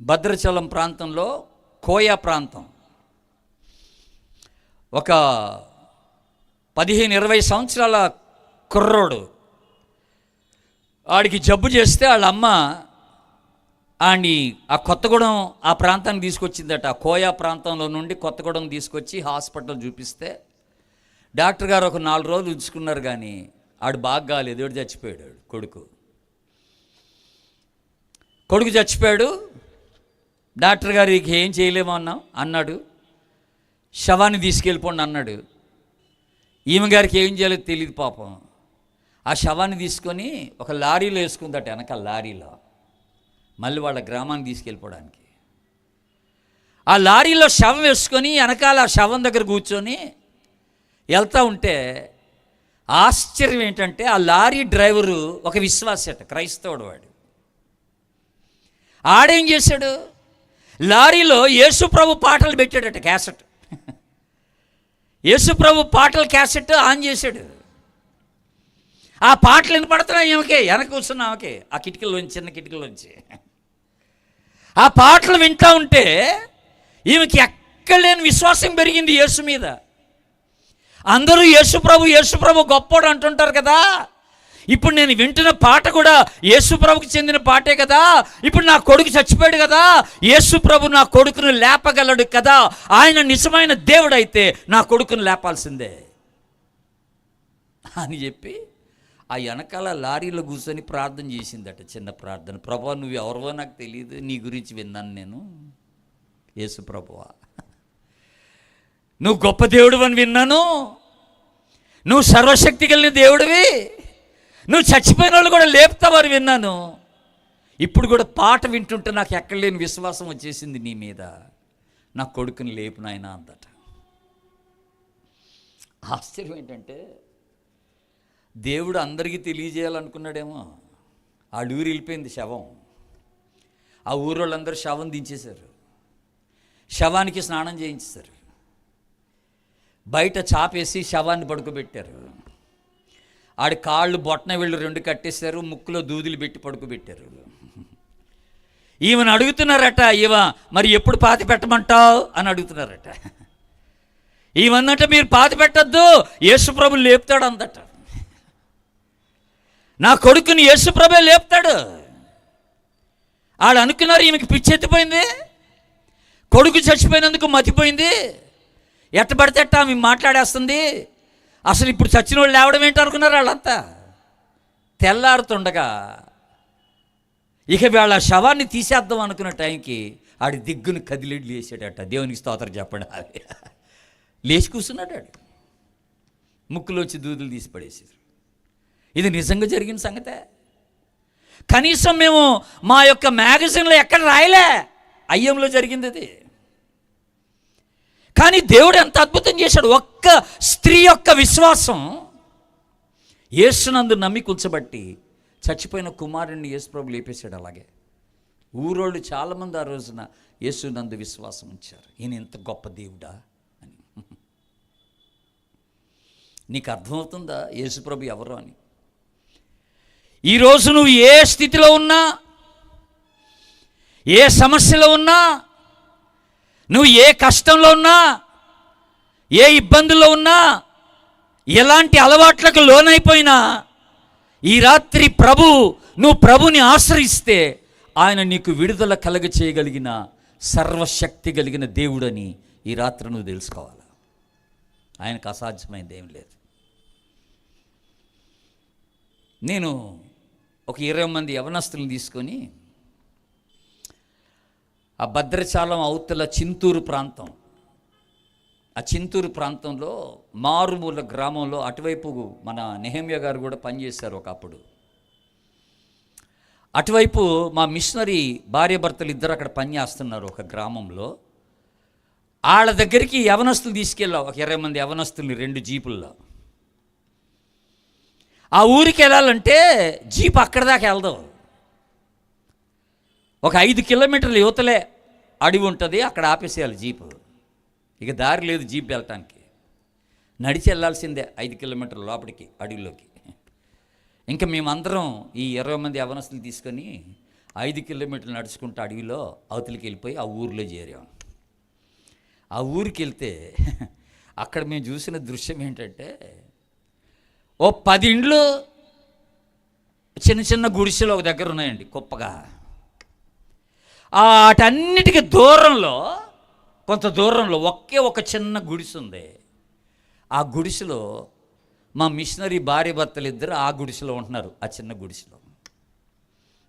భద్రాచలం ప్రాంతంలో కోయా ప్రాంతం, ఒక 15-20 సంవత్సరాల కుర్రోడు, ఆడికి జబ్బు చేస్తే వాళ్ళ అమ్మ ఆడిని ఆ కొత్తగూడెం ఆ ప్రాంతానికి తీసుకొచ్చిందట. ఆ కోయా ప్రాంతంలో నుండి కొత్తగూడెం తీసుకొచ్చి హాస్పిటల్ చూపిస్తే డాక్టర్ గారు ఒక 4 రోజులు ఉంచుకున్నారు. కానీ ఆడు బాగా కాలేదు, ఏడు చచ్చిపోయాడు. కొడుకు చచ్చిపోయాడు. డాక్టర్ గారు ఇక ఏం చేయలేమో అన్నాడు. శవాన్ని తీసుకెళ్ళిపోండి అన్నాడు. ఈమె గారికి ఏం చేయాలో తెలియదు పాపం. ఆ శవాన్ని తీసుకొని ఒక లారీలో వేసుకుందట, వెనక లారీలో, మళ్ళీ వాళ్ళ గ్రామానికి తీసుకెళ్ళిపోవడానికి. ఆ లారీలో శవం వేసుకొని వెనకాల ఆ శవం దగ్గర కూర్చొని వెళ్తూ ఉంటే ఆశ్చర్యం ఏంటంటే ఆ లారీ డ్రైవరు ఒక విశ్వాసట, క్రైస్తవుడు. వాడు ఆడేం చేశాడు, లారీలో యేసుప్రభు పాటలు పెట్టాడట, క్యాసెట్. యేసుప్రభు పాటల క్యాసెట్ ఆన్ చేశాడు. ఆ పాటలు వినపడుతున్నాయి ఈమెకే, వెనక కూర్చున్న ఆమెకే, ఆ కిటికీలోంచి, చిన్న కిటికీలోంచి ఆ పాటలు వింటూ ఉంటే ఈమెకి ఎక్కడ లేని విశ్వాసం పెరిగింది యేసు మీద. అందరూ యేసుప్రభు గొప్పోడు అంటుంటారు కదా. ఇప్పుడు నేను వింటున్న పాట కూడా యేసుప్రభుకి చెందిన పాటే కదా. ఇప్పుడు నా కొడుకు చచ్చిపోయాడు కదా, యేసుప్రభు నా కొడుకును లేపగలడు కదా. ఆయన నిజమైన దేవుడైతే నా కొడుకును లేపాల్సిందే అని చెప్పి ఆ వెనకాల లారీలో కూర్చొని ప్రార్థన చేసిందట, చిన్న ప్రార్థన. ప్రభువా, నువ్వు ఎవరివో నాకు తెలియదు, నీ గురించి విన్నాను నేను. యేసు ప్రభువా, నువ్వు గొప్ప దేవుడు అని విన్నాను, నువ్వు సర్వశక్తి కలిగిన దేవుడివి, నువ్వు చచ్చిపోయిన వాళ్ళు కూడా లేపుతావని విన్నాను. ఇప్పుడు కూడా పాట వింటుంటే నాకు ఎక్కడ లేని విశ్వాసం వచ్చేసింది నీ మీద. నా కొడుకుని లేపు నాయనా అందట. ఆశ్చర్యం ఏంటంటే దేవుడు అందరికీ తెలియజేయాలనుకున్నాడేమో. ఆ ఊరు వెళ్ళిపోయింది శవం. ఆ ఊరోళ్ళందరూ శవం దించేశారు, శవానికి స్నానం చేయించేశారు, బయట చాపేసి శవాన్ని పడుకోబెట్టారు. ఆడి కాళ్ళు బొట్టన వీళ్ళు 2 కట్టేశారు, ముక్కులో దూదులు పెట్టి పడుకోబెట్టారు. ఈమెను అడుగుతున్నారట, మరి ఎప్పుడు పాతి పెట్టమంటావు అని అడుగుతున్నారట. ఈవన్నట మీరు పాతి పెట్టద్దు, యేసుప్రభు లేపుతాడు అందట. నా కొడుకుని యేసుప్రభే లేపుతాడు. వాళ్ళు అనుకున్నారు ఈమెకి పిచ్చెత్తిపోయింది, కొడుకు చచ్చిపోయినందుకు మతిపోయింది, ఎట్టబడితే ఎట్ట ఆమె మాట్లాడేస్తుంది, అసలు ఇప్పుడు చచ్చిన వాళ్ళు లేవడం ఏంటి అనుకున్నారు వాళ్ళంతా. తెల్లారుతుండగా ఇక వాళ్ళ శవాన్ని తీసేద్దాం అనుకున్న టైంకి ఆడి దిగ్గును కదిలిడ్లు లేచాడట. దేవునికి స్తోత్రం చెప్పండి. లేచి కూర్చున్నాడు. ఆడు ముక్కులోంచి దూదులు తీసి పడేసారు. ఇది నిజంగా జరిగిన సంగతే. కనీసం మేము మా యొక్క మ్యాగజైన్లో ఎక్కడ రాయలే, అయ్యంలో జరిగింది అది. కానీ దేవుడు ఎంత అద్భుతం చేశాడు. ఒక్క స్త్రీ యొక్క విశ్వాసం యేసునందు నమ్మి కూర్చోబట్టి చచ్చిపోయిన కుమారుడిని యేసుప్రభు లేపేశాడు. అలాగే ఊరోళ్ళు చాలామంది ఆ రోజున యేసునందు విశ్వాసం ఉంచారు. ఈయన ఎంత గొప్ప దేవుడా అని. నీకు అర్థమవుతుందా యేసుప్రభు ఎవరు అని? ఈరోజు నువ్వు ఏ స్థితిలో ఉన్నా, ఏ సమస్యలో ఉన్నా, నువ్వు ఏ కష్టంలో ఉన్నా, ఏ ఇబ్బందుల్లో ఉన్నా, ఎలాంటి అలవాట్లకు లోనైపోయినా, ఈ రాత్రి నువ్వు ప్రభుని ఆశ్రయిస్తే ఆయన నీకు విడుదల కలగ చేయగలిగిన సర్వశక్తి కలిగిన దేవుడని ఈ రాత్రి నువ్వు తెలుసుకోవాలి. ఆయనకు అసాధ్యమైనది ఏం లేదు. నేను ఒక 20 మంది యవనస్తులను తీసుకొని ఆ భద్రాచలం అవతల చింతూరు ప్రాంతం, ఆ చింతూరు ప్రాంతంలో మారుమూల గ్రామంలో, అటువైపు మన నెహమ్యా గారు కూడా పనిచేశారు ఒకప్పుడు. అటువైపు మా మిషనరీ భార్యాభర్తలు ఇద్దరు అక్కడ పనిచేస్తున్నారు ఒక గ్రామంలో. వాళ్ళ దగ్గరికి యవనస్తులు తీసుకెళ్ళాం, ఒక 20 మంది యవనస్తుల్ని 2 జీపుల్లో. ఆ ఊరికి వెళ్ళాలంటే జీప్ అక్కడ దాకా వెళ్దాం. ఒక 5 కిలోమీటర్ల యువతలే అడవి ఉంటుంది, అక్కడ ఆపేసేయాలి జీపు. ఇక దారి లేదు జీప్ వెళ్ళటానికి, నడిచి వెళ్ళాల్సిందే 5 కిలోమీటర్ల లోపలికి అడవిలోకి. ఇంకా మేమందరం ఈ 20 మంది యవనస్తులు తీసుకొని 5 కిలోమీటర్లు నడుచుకుంటూ అడవిలో అవతలికి వెళ్ళిపోయి ఆ ఊరిలో చేరాం. ఆ ఊరికి వెళ్తే అక్కడ మేము చూసిన దృశ్యం ఏంటంటే, ఓ 10 ఇండ్లు చిన్న చిన్న గుడిసెలు ఒక దగ్గర ఉన్నాయండి కుప్పగా. వాటన్నిటికీ దూరంలో, కొంత దూరంలో ఒకే ఒక చిన్న గుడిసె ఉంది. ఆ గుడిసెలో మా మిషనరీ భార్యాభర్తలు ఇద్దరు ఆ గుడిసెలో ఉంటున్నారు. ఆ చిన్న గుడిసెలో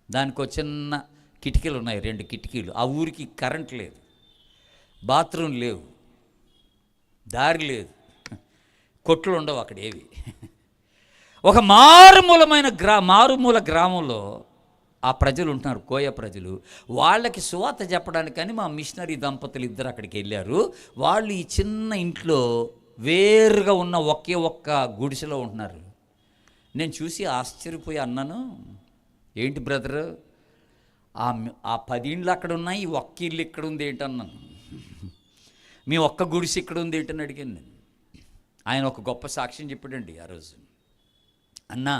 దానికి ఒక చిన్న కిటికీలు ఉన్నాయి, 2 కిటికీలు. ఆ ఊరికి కరెంట్ లేదు, బాత్రూమ్ లేవు, దారి లేదు, కొట్లు ఉండవు అక్కడ ఏవి. ఒక మారుమూల గ్రామంలో ఆ ప్రజలు ఉంటున్నారు, కోయ ప్రజలు. వాళ్ళకి సువార్త చెప్పడానికని మా మిషనరీ దంపతులు ఇద్దరు అక్కడికి వెళ్ళారు. వాళ్ళు ఈ చిన్న ఇంట్లో వేరుగా ఉన్న ఒకే ఒక్క గుడిసెలో ఉంటున్నారు. నేను చూసి ఆశ్చర్యపోయి అన్నాను, ఏంటి బ్రదరు, ఆ 10 ఇండ్లు అక్కడ ఉన్నాయి, ఈ ఒక్క ఇల్లు ఇక్కడ ఉంది ఏంటన్నాను. మీ ఒక్క గుడిసె ఇక్కడ ఉంది ఏంటని అడిగాను నేను. ఆయన ఒక గొప్ప సాక్ష్యం చెప్పాడండి ఆ రోజు. అన్నా,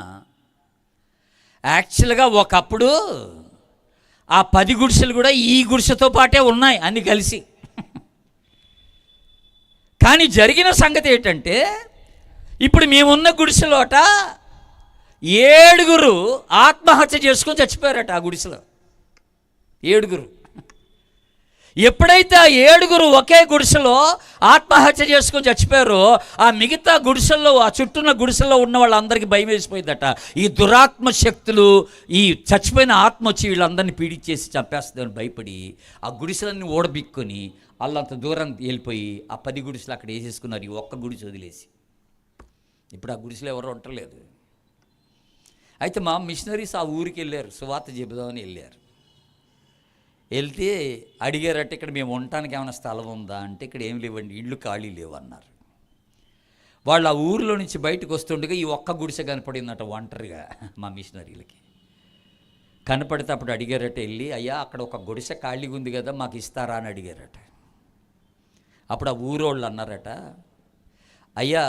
యాక్చువల్గా ఒకప్పుడు ఆ 10 గుడిసెలు కూడా ఈ గుడిసెతో పాటే ఉన్నాయి అన్ని కలిసి. కానీ జరిగిన సంగతి ఏంటంటే, ఇప్పుడు మేమున్న గుడిసెలోట 7 ఆత్మహత్య చేసుకొని చచ్చిపోయారట ఆ గుడిసెలో. 7. ఎప్పుడైతే ఆ 7 ఒకే గుడిసెలో ఆత్మహత్య చేసుకొని చచ్చిపోయారో, ఆ మిగతా గుడిసెల్లో, ఆ చుట్టూన్న గుడిసెల్లో ఉన్న వాళ్ళందరికీ భయం వేసిపోయిందట. ఈ దురాత్మ శక్తులు, ఈ చచ్చిపోయిన ఆత్మ వచ్చి వీళ్ళందరినీ పీడిచ్చేసి చంపేస్తుందని భయపడి ఆ గుడిసెలన్నీ ఓడబిక్కొని వాళ్ళంత దూరం వెళ్ళిపోయి ఆ 10 గుడిసెలు అక్కడ వేసేసుకున్నారు, ఈ ఒక్క గుడిసె వదిలేసి. ఇప్పుడు ఆ గుడిసెలు ఎవరు ఉండలేదు. అయితే మా మిషనరీస్ ఆ ఊరికి వెళ్ళారు, సువార్త చెబుదామని వెళ్ళారు. వెళ్తే అడిగారట, ఇక్కడ మేము ఉండటానికి ఏమైనా స్థలం ఉందా అంటే, ఇక్కడ ఏం లేవండి, ఇళ్ళు ఖాళీ లేవు అన్నారు. వాళ్ళు ఆ ఊరిలో నుంచి బయటకు వస్తుండగా ఈ ఒక్క గుడిసె కనపడిందట ఒంటరిగా మా మిషనరీలకి. కనపడితే అప్పుడు అడిగారట వెళ్ళి, అయ్యా అక్కడ ఒక గుడిసె ఖాళీగా ఉంది కదా, మాకు ఇస్తారా అని అడిగారట. అప్పుడు ఆ ఊరోళ్ళు అన్నారట, అయ్యా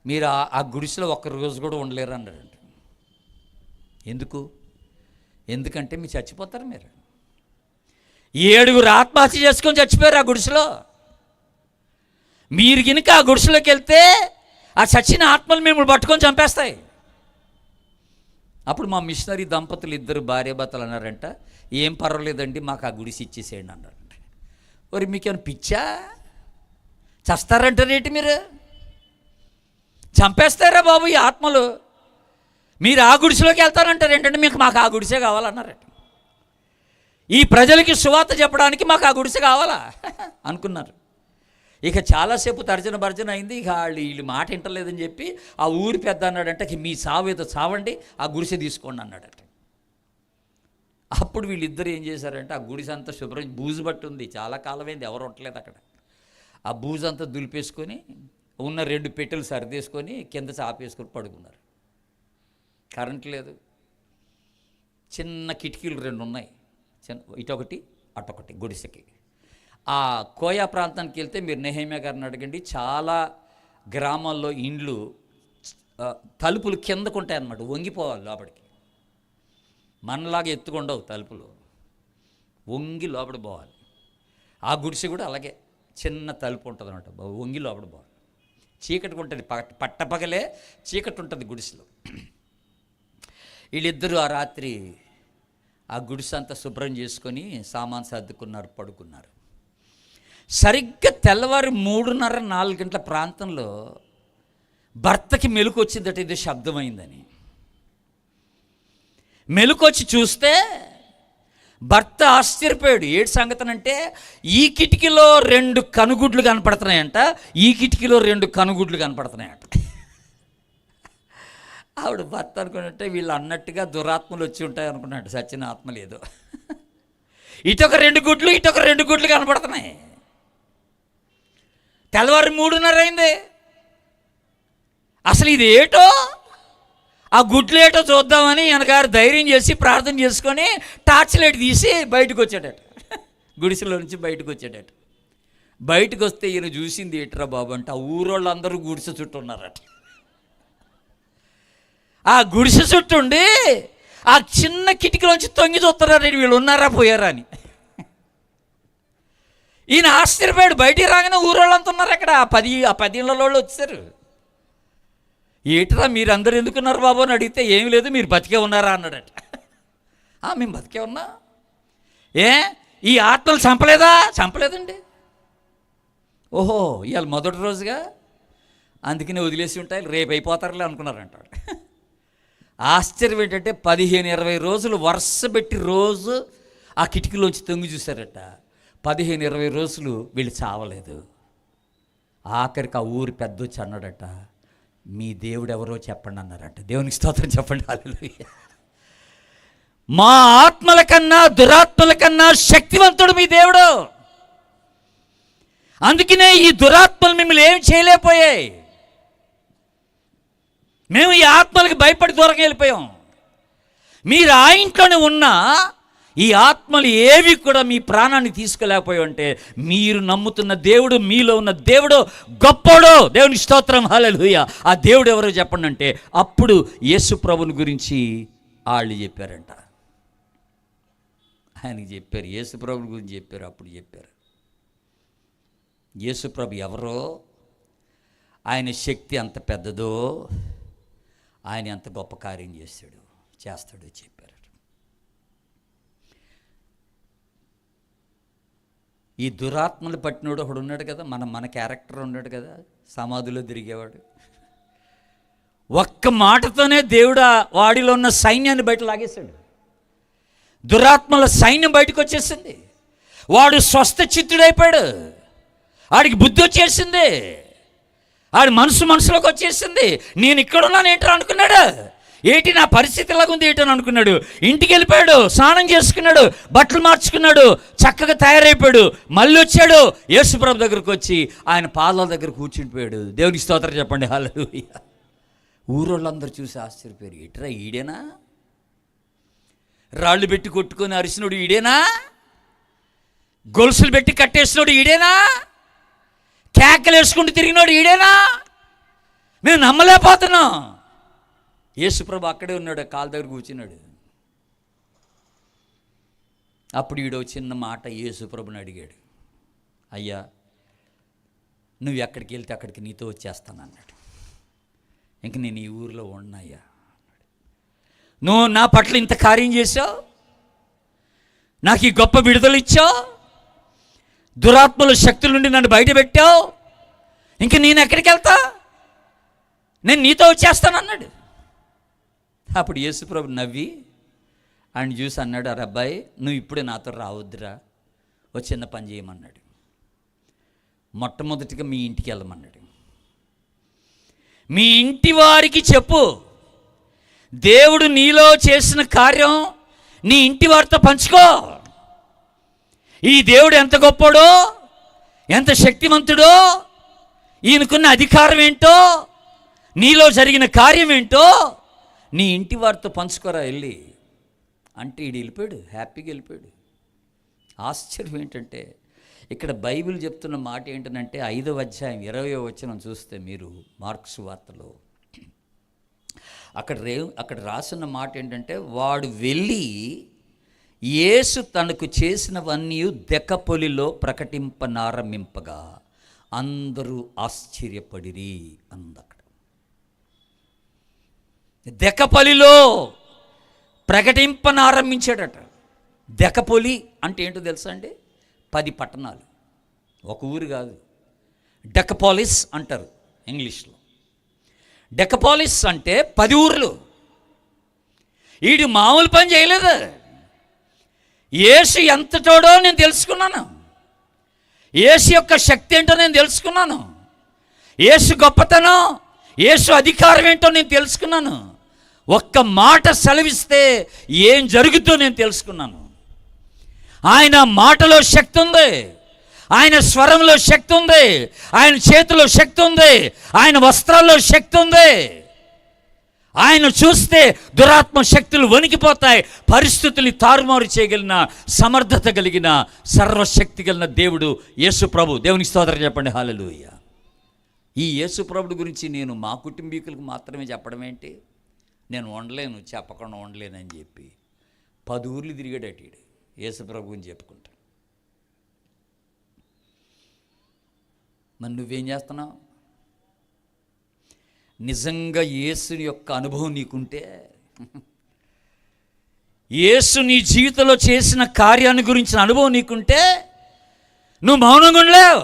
మీరు ఆ గుడిసెలో ఒక్క రోజు కూడా ఉండలేరు అన్నారంట. ఎందుకంటే మీరు చచ్చిపోతారు. మీరు 7 ఆత్మహత్య చేసుకొని చచ్చిపోయారు ఆ గుడిసెలో. మీరు గినక ఆ గుడిసెలోకి వెళ్తే ఆ చచ్చిన ఆత్మలు మిమ్మల్ని పట్టుకొని చంపేస్తాయి. అప్పుడు మా మిషనరీ దంపతులు 2 భార్యాభర్తలు అన్నారంట, ఏం పర్వాలేదండి మాకు ఆ గుడిసె ఇచ్చేసేయండి అన్నారంట. మరి మీకేమైనా పిచ్చా? చస్తారంటారేంటి మీరు? చంపేస్తారా బాబు ఈ ఆత్మలు. మీరు ఆ గుడిసెలోకి వెళ్తారంటారు ఏంటంటే, మాకు ఆ గుడిసే కావాలన్నారట. ఈ ప్రజలకి సువార్త చెప్పడానికి మాకు ఆ గుడిసె కావాలా అనుకున్నారు. ఇక చాలాసేపు తర్జన భర్జన అయింది. ఇక వీళ్ళు మాట వింటలేదని చెప్పి ఆ ఊరి పెద్ద అన్నాడంటే, మీ సావు ఏదో చావండి, ఆ గుడిసె తీసుకోండి అన్నాడట. అప్పుడు వీళ్ళిద్దరు ఏం చేశారంటే, ఆ గుడిసె అంతా శుభ్రం, బూజు బట్టి ఉంది, చాలా కాలమైంది, ఎవరు ఉండలేదు అక్కడ. ఆ బూజు అంతా దులిపేసుకొని ఉన్న 2 పెట్టెలు సర్దేసుకొని కింద చాపేసుకొని పడుకున్నారు. కరెంట్ లేదు, చిన్న కిటికీలు 2 ఉన్నాయి, ఇటొకటి అటొకటి గుడిసెకి. ఆ కోయా ప్రాంతానికి వెళ్తే మీరు నెహెమ్యా గారిని అడగండి, చాలా గ్రామాల్లో ఇండ్లు తలుపులు కిందకు ఉంటాయి అన్నమాట, వంగిపోవాలి లోపలికి. మనలాగా ఎత్తుకుండవు తలుపులు, వంగి లోపల పోవాలి. ఆ గుడిసె కూడా అలాగే చిన్న తలుపు ఉంటుంది అన్నమాట, వంగి లోపల పోవాలి. చీకటి ఉంటుంది, పట్టపగలే చీకటి ఉంటుంది గుడిసెలో. వీళ్ళిద్దరూ ఆ రాత్రి ఆ గుడిసె అంతా శుభ్రం చేసుకొని సామాన్ సర్దుకున్నారు, పడుకున్నారు. సరిగ్గా తెల్లవారి 3:30-4 గంటల ప్రాంతంలో భర్తకి మెలకు వచ్చిందట, ఇది శబ్దమైందని. మెలకొచ్చి చూస్తే భర్త ఆశ్చర్యపోయాడు. ఏడు సంగతనంటే, ఈ కిటికీలో 2 కనుగుడ్లు కనపడుతున్నాయంట, ఈ కిటికీలో 2 కనుగుడ్లు కనపడుతున్నాయంట. ఆవిడ భర్త అనుకున్నట్టే వీళ్ళు అన్నట్టుగా దురాత్మలు వచ్చి ఉంటాయి అనుకున్నాడు, సచిన ఆత్మ లేదు. ఇటొక 2 గుడ్లు, ఇటొక 2 గుడ్లు కనపడుతున్నాయి. తెల్లవారు 3:30 అయింది. అసలు ఇది ఏటో, ఆ గుడ్లు ఏటో చూద్దామని వెనకారు ధైర్యం చేసి ప్రార్థన చేసుకొని టార్చ్ లైట్ తీసి బయటకు వచ్చాడట, గుడిసెలో నుంచి బయటకు వచ్చాడట. బయటకు వస్తే ఈయన చూసింది ఏట్రా బాబు అంటే, ఆ ఊరోళ్ళందరూ గుడిసె చుట్టూ ఉన్నారట. ఆ గుడిసె చుట్టూ ఉండి ఆ చిన్న కిటికీలోంచి తొంగి చూస్తున్నారండి, వీళ్ళు ఉన్నారా పోయారా అని. ఈయన ఆశ్చర్యపోయాడు. బయటికి రాగానే ఊరోళ్ళంతా ఉన్నారు అక్కడ. ఆ 10 ఇళ్ళ వాళ్ళు వచ్చారు. ఏటిరా మీరందరూ ఎందుకున్నారు బాబు అని అడిగితే, ఏమి లేదు మీరు బతికే ఉన్నారా అన్నాడట. మేము బతికే ఉన్నా. ఈ ఆత్మలు చంపలేదా? చంపలేదండి. ఓహో ఇవాళ మొదటి రోజుగా, అందుకనే వదిలేసి ఉంటాయి, రేపు అయిపోతారులే అనుకున్నారంట. ఆశ్చర్యం ఏంటంటే 15-20 రోజులు వరుస పెట్టి రోజు ఆ కిటికీలోంచి తొంగి చూశారట. 15-20 రోజులు వీళ్ళు చావలేదు. ఆఖరికి ఆ ఊరి పెద్ద వచ్చి అన్నాడట, మీ దేవుడు ఎవరో చెప్పండి అన్నారట. దేవునికి స్తోత్రం చెప్పండి. హల్లెలూయా. మా ఆత్మల కన్నా దురాత్మల కన్నా శక్తివంతుడు మీ దేవుడు. అందుకనే ఈ దురాత్మలు మిమ్మల్ని ఏం చేయలేకపోయాయి. మేము ఈ ఆత్మలకు భయపడి దూరంగా వెళ్ళిపోయాం. మీరు ఆ ఇంట్లోనే ఉన్నా ఈ ఆత్మలు ఏవి కూడా మీ ప్రాణాన్ని తీసుకోలేకపోయాయి. అంటే మీరు నమ్ముతున్న దేవుడు, మీలో ఉన్న దేవుడు గొప్పోడు. దేవునికి స్తోత్రం. హల్లెలూయా. ఆ దేవుడు ఎవరో చెప్పండి అంటే, అప్పుడు యేసు ప్రభుని గురించి వాళ్ళు చెప్పారంట. ఆయనకి చెప్పారు, యేసు ప్రభుని గురించి చెప్పారు. అప్పుడు చెప్పారు, యేసు ప్రభు ఎవరో, ఆయన శక్తి అంత పెద్దదో, ఆయన ఎంత గొప్ప కార్యం చేస్తాడు చెప్పారు. ఈ దురాత్మలు పట్టినోడు ఒకడు ఉన్నాడు కదా, మన క్యారెక్టర్ ఉన్నాడు కదా, సమాధిలో తిరిగేవాడు. ఒక్క మాటతోనే దేవుడు వాడిలో ఉన్న సైన్యాన్ని బయట లాగేశాడు. దురాత్మల సైన్యం బయటకు వచ్చేసింది. వాడు స్వస్థ చిత్తుడైపోయాడు. వాడికి బుద్ధి వచ్చేసింది. ఆడి మనసులోకి వచ్చేసింది. నేను ఇక్కడున్నాను ఏంటో అనుకున్నాడు. ఏంటి నా పరిస్థితి ఎలాగుంది ఏంటని అనుకున్నాడు. ఇంటికి వెళ్ళిపోయాడు, స్నానం చేసుకున్నాడు, బట్టలు మార్చుకున్నాడు, చక్కగా తయారైపోయాడు. మళ్ళీ వచ్చాడు, యేసుప్రభు దగ్గరకు వచ్చి ఆయన పాదాల దగ్గర కూర్చుండిపోయాడు. దేవునికి స్తోత్రం చెప్పండి, హల్లెలూయా. ఊరోళ్ళందరూ చూసి ఆశ్చర్యపోయారు. ఇట్రా ఈడేనా? రాళ్ళు పెట్టి కొట్టుకొని అరిసినోడు ఈడేనా? గొలుసులు పెట్టి కట్టేసినోడు ఈడేనా? కేకలు వేసుకుంటూ తిరిగినోడు ఈడేనా? మేము నమ్మలేకపోతున్నాం. యేసుప్రభు అక్కడే ఉన్నాడు, కాళ్ళ దగ్గర కూర్చున్నాడు. అప్పుడు ఈడో చిన్న మాట యేసుప్రభుని అడిగాడు. అయ్యా, నువ్వు ఎక్కడికి వెళ్తే అక్కడికి నీతో వచ్చేస్తాను అన్నాడు. ఇంక నేను ఈ ఊరిలో ఉన్నాయ్యా. నువ్వు నా పట్ల ఇంత కార్యం చేశావు, నాకు ఈ గొప్ప విడుదల ఇచ్చావు, దురాత్మల శక్తుల నుండి నన్ను బయట పెట్టావు, ఇంక నేను ఎక్కడికి వెళ్తా? నేను నీతో వచ్చేస్తాను అన్నాడు. అప్పుడు యేసుప్రభు నవ్వి ఆయన చూసి అన్నాడు, అరే అబ్బాయి, నువ్వు ఇప్పుడే నాతో రావద్దురా, ఓ చిన్న పని చేయమన్నాడు. మొట్టమొదటిగా మీ ఇంటికి వెళ్ళమన్నాడు. మీ ఇంటి వారికి చెప్పు, దేవుడు నీలో చేసిన కార్యం నీ ఇంటి వారితో పంచుకో. ఈ దేవుడు ఎంత గొప్పడో, ఎంత శక్తివంతుడో, ఈయనకున్న అధికారం ఏంటో, నీలో జరిగిన కార్యం ఏంటో నీ ఇంటి వారితో పంచుకోరా వెళ్ళి అంటే ఈడు వెళ్ళిపోయాడు, హ్యాపీగా వెళ్ళిపోయాడు. ఆశ్చర్యం ఏంటంటే ఇక్కడ బైబిల్ చెప్తున్న మాట ఏంటంటే 5వ అధ్యాయం 20వ వచనం చూస్తే మీరు మార్కు సువార్తలో అక్కడ రాసిన మాట ఏంటంటే, వాడు వెళ్ళి యేసు తనకు చేసినవన్నీ దెకపొలిలో ప్రకటింపనారంభింపగా అందరూ ఆశ్చర్యపడిరి అందక్కడ. దెకపొలిలో ప్రకటింపనారంభించాడట. దెకపొలి అంటే ఏంటో తెలుసా అండి? 10 పట్టణాలు, ఒక ఊరు కాదు. డెకపాలిస్ అంటారు ఇంగ్లీష్లో. డెకపాలిస్ అంటే 10 ఊర్లు. వీడు మామూలు పని చేయలేదు. యేసు ఎంతటోడో నేను తెలుసుకున్నాను, యేసు యొక్క శక్తి ఏంటో నేను తెలుసుకున్నాను, యేసు గొప్పతనం, యేసు అధికారం ఏంటో నేను తెలుసుకున్నాను. ఒక్క మాట సెలవిస్తే ఏం జరుగుతుందో నేను తెలుసుకున్నాను. ఆయన మాటలో శక్తి ఉంది, ఆయన స్వరంలో శక్తి ఉంది, ఆయన చేతిలో శక్తి ఉంది, ఆయన వస్త్రాల్లో శక్తి ఉంది. ఆయన చూస్తే దురాత్మ శక్తులు వణికిపోతాయి. పరిస్థితుల్ని తారుమారు చేయగలిగిన సమర్థత కలిగిన సర్వశక్తి కలిగిన దేవుడు యేసు ప్రభు. దేవునికి స్తోత్రం చెప్పండి, హల్లెలూయా. ఈ యేసు ప్రభుడు గురించి నేను మా కుటుంబీకులకు మాత్రమే చెప్పడం ఏంటి? నేను ఉండలేను, చెప్పకుండా ఉండలేనని చెప్పి 10 ఊర్లు తిరిగాడట ఈడు యేసు ప్రభు గురించి చెప్పుకుంటా. మరి నువ్వేం చేస్తున్నావు? నిజంగా యేసు యొక్క అనుభవం నీకుంటే, యేసు నీ జీవితంలో చేసిన కార్యాన్ని గురించిన అనుభవం నీకుంటే నువ్వు మౌనంగా ఉండలేవు.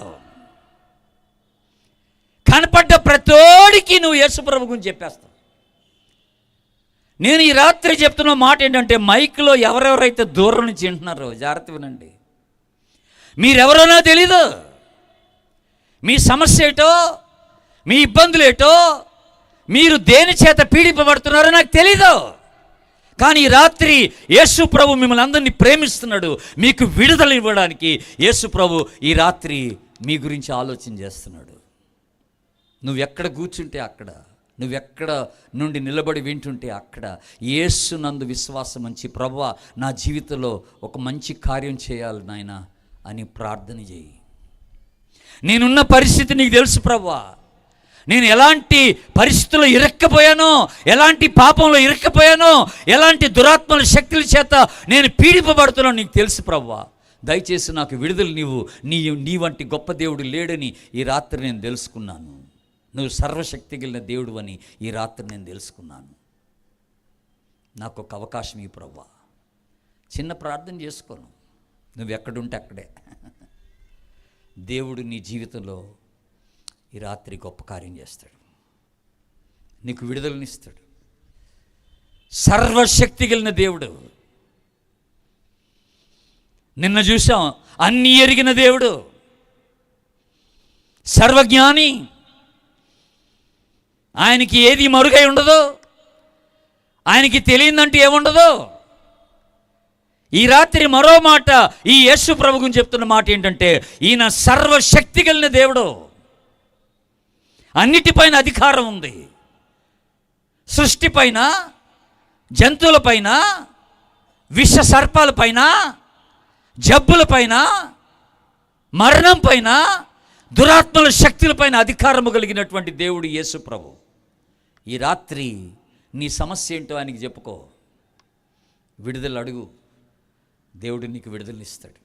కనపడ్డ ప్రతోడికి నువ్వు యేసు ప్రభు గురించి చెప్పేస్తావు. నేను ఈ రాత్రి చెప్తున్న మాట ఏంటంటే, మైక్లో ఎవరెవరైతే దూరం నుంచి వింటున్నారో జాగ్రత్త వినండి. మీరెవరోనో తెలీదు, మీ సమస్య ఏటో, మీ ఇబ్బందులు ఏటో, మీరు దేని చేత పీడింపబడుతున్నారో నాకు తెలీదు. కానీ ఈ రాత్రి యేసు ప్రభు మిమ్మల్ని అందరినీ ప్రేమిస్తున్నాడు. మీకు విడుదల ఇవ్వడానికి యేసు ప్రభు ఈ రాత్రి మీ గురించి ఆలోచన చేస్తున్నాడు. నువ్వెక్కడ కూర్చుంటే అక్కడ, నువ్వెక్కడ నుండి నిలబడి వింటుంటే అక్కడ యేసు నందు విశ్వాసం ఉంచి, ప్రభువా నా జీవితంలో ఒక మంచి కార్యం చేయాలి నాయనా అని ప్రార్థన చేయి. నేనున్న పరిస్థితి నీకు తెలుసు ప్రభువా, నేను ఎలాంటి పరిస్థితుల్లో ఇరక్కపోయానో, ఎలాంటి పాపంలో ఇరక్కపోయానో, ఎలాంటి దురాత్మల శక్తుల చేత నేను పీడింపబడుతున్నానో నీకు తెలుసు ప్రభువా. దయచేసి నాకు విడుదల నీవు. నీ వంటి గొప్ప దేవుడు లేడని ఈ రాత్రి నేను తెలుసుకున్నాను. నువ్వు సర్వశక్తి కలిగిన దేవుడు అని ఈ రాత్రి నేను తెలుసుకున్నాను. నాకు ఒక అవకాశం ఈ ప్రభువా. చిన్న ప్రార్థన చేసుకోను, నువ్వు ఎక్కడుంటే అక్కడే. దేవుడు నీ జీవితంలో ఈ రాత్రి గొప్ప కార్యం చేస్తాడు, నీకు విడుదలనిస్తాడు. సర్వశక్తి కలిగిన దేవుడు. నిన్న చూసాం, అన్నీ ఎరిగిన దేవుడు, సర్వజ్ఞాని. ఆయనకి ఏది మరుగై ఉండదు, ఆయనకి తెలియదంటూ ఏముండదు. ఈ రాత్రి మరో మాట ఈ యేసు ప్రభు గురించి చెప్తున్న మాట ఏంటంటే, ఈయన సర్వశక్తి కలిగిన దేవుడు, అన్నిటిపైన అధికారం ఉంది. సృష్టిపైన, జంతువులపైన, విష సర్పాలపైన, జబ్బులపైన, మరణం పైన, దురాత్మల శక్తులపైన అధికారము కలిగినటువంటి దేవుడు యేసు ప్రభు. ఈ రాత్రి నీ సమస్య ఏంటో ఆయనకి చెప్పుకో, విడుదల అడుగు. దేవుడు నీకు విడుదలనిస్తాడు.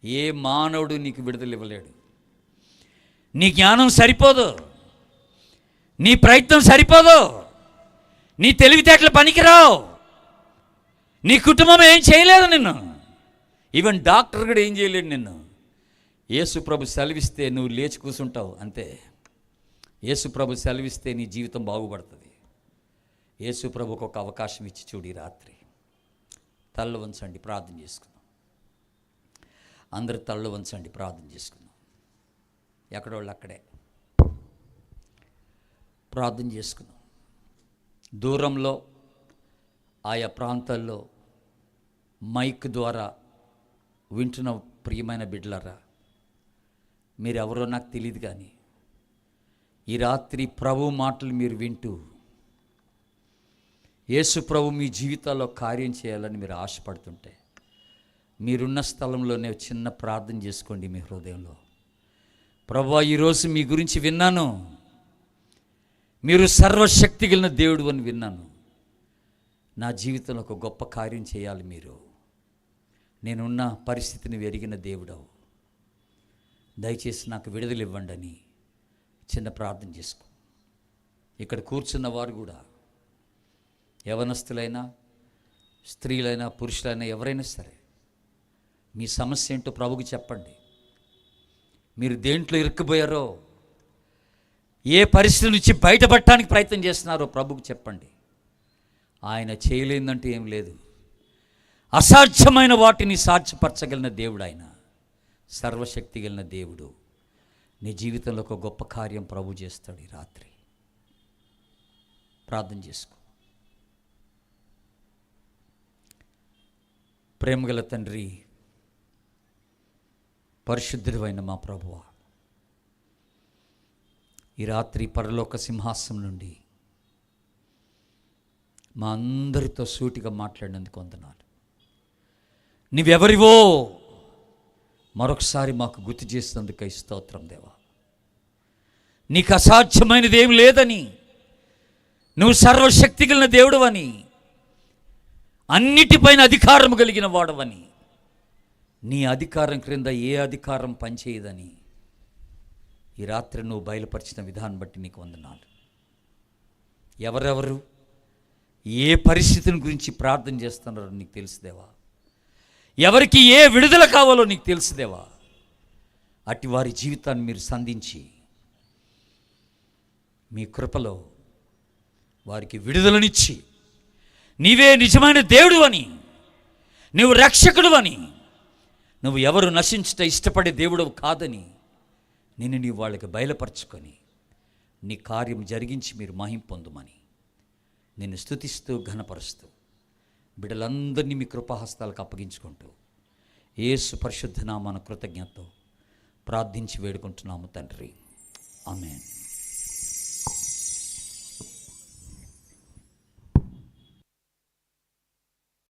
ఏ మానవుడు నీకు విడుదల ఇవ్వలేడు. నీ జ్ఞానం సరిపోదు, నీ ప్రయత్నం సరిపోదు, నీ తెలివితేటలు పనికిరావు, నీ కుటుంబం ఏం చేయలేదు నిన్ను, ఈవెన్ డాక్టర్ కూడా ఏం చేయలేడు నిన్ను. యేసు ప్రభు సెలవిస్తే నువ్వు లేచి కూర్చుంటావు అంతే. యేసు ప్రభు సెలవిస్తే నీ జీవితం బాగుపడుతుంది. యేసు ప్రభుకు ఒక అవకాశం ఇచ్చి చూడు. ఈ రాత్రి తళ్ళు వంచండి, ప్రార్థన చేసుకుందాం. అందరు తళ్ళు వంచండి, ప్రార్థన చేసుకుందాం. ఎక్కడోళ్ళు అక్కడే ప్రార్థన చేసుకుందాం. దూరంలో ఆయా ప్రాంతాల్లో మైక్ ద్వారా వింటున్న ప్రియమైన బిడ్డలారా, మీరెవరో నాకు తెలియదు, కానీ ఈ రాత్రి ప్రభు మాటలు మీరు వింటూ యేసు ప్రభు మీ జీవితాల్లో కార్యం చేయాలని మీరు ఆశపడుతుంటే, మీరున్న స్థలంలోనే చిన్న ప్రార్థన చేసుకోండి మీ హృదయంలో. ప్రభువా, ఈరోజు మీ గురించి విన్నాను, మీరు సర్వశక్తి కలిగిన దేవుడు అని విన్నాను. నా జీవితంలో ఒక గొప్ప కార్యం చేయాలి మీరు. నేనున్న పరిస్థితిని ఎరిగిన దేవుడవు, దయచేసి నాకు విడుదల ఇవ్వండి అని చిన్న ప్రార్థన చేసుకో. ఇక్కడ కూర్చున్న వారు కూడా, యవనస్తులైనా, స్త్రీలైనా, పురుషులైనా, ఎవరైనా సరే, మీ సమస్య ఏంటో ప్రభుకి చెప్పండి. మీరు దేంట్లో ఇరుక్కుపోయారో, ఏ పరిస్థితి నుంచి బయటపడటానికి ప్రయత్నం చేస్తున్నారో ప్రభుకి చెప్పండి. ఆయన చేయలేదంటూ ఏం లేదు. అసాధ్యమైన వాటిని సాధ్యపరచగలిగిన దేవుడు ఆయన, సర్వశక్తి కలిగిన దేవుడు. నీ జీవితంలో ఒక గొప్ప కార్యం ప్రభు చేస్తాడు. ఈ రాత్రి ప్రార్థన చేసుకో. ప్రేమగల తండ్రి, పరిశుద్ధుడైన మా ప్రభువా, ఈ రాత్రి పరలోక సింహాసనం నుండి మా అందరితో సూటిగా మాట్లాడినందుకు వందనాలు. నీవెవరివో మరొకసారి మాకు గుర్తు చేసినందుకై స్తోత్రం దేవా. నీకు అసాధ్యమైనది ఏం లేదని, నువ్వు సర్వశక్తి కలిగిన దేవుడవని, అన్నిటిపైన అధికారం కలిగిన వాడవని, నీ అధికారం క్రింద ఏ అధికారం పనిచేయదని ఈ రాత్రి నువ్వు బయలుపరిచిన విధానం బట్టి నీకు వందనాలు. ఎవరెవరు ఏ పరిస్థితిని గురించి ప్రార్థన చేస్తున్నారో నీకు తెలుసుదేవా. ఎవరికి ఏ విడుదల కావాలో నీకు తెలుసుదేవా. అట్టి వారి జీవితాన్ని మీరు సంధించి మీ కృపలో వారికి విడుదలనిచ్చి, నీవే నిజమైన దేవుడు అని, నువ్వు రక్షకుడు అని, నువ్వు ఎవరు నశించుట ఇష్టపడే దేవుడు కాదని నిన్ను నీ వాళ్ళకి బయలుపరచుకొని నీ కార్యం జరిగించి మీరు మహిమ పొందుమని నిన్ను స్తుతిస్తూ ఘనపరుస్తూ బిడ్డలందరినీ మీ కృపాహస్తాలకు అప్పగించుకుంటూ యేసు పరిశుద్ధ నామమున కృతజ్ఞతతో ప్రార్థించి వేడుకుంటున్నాము తండ్రి. ఆమేన్.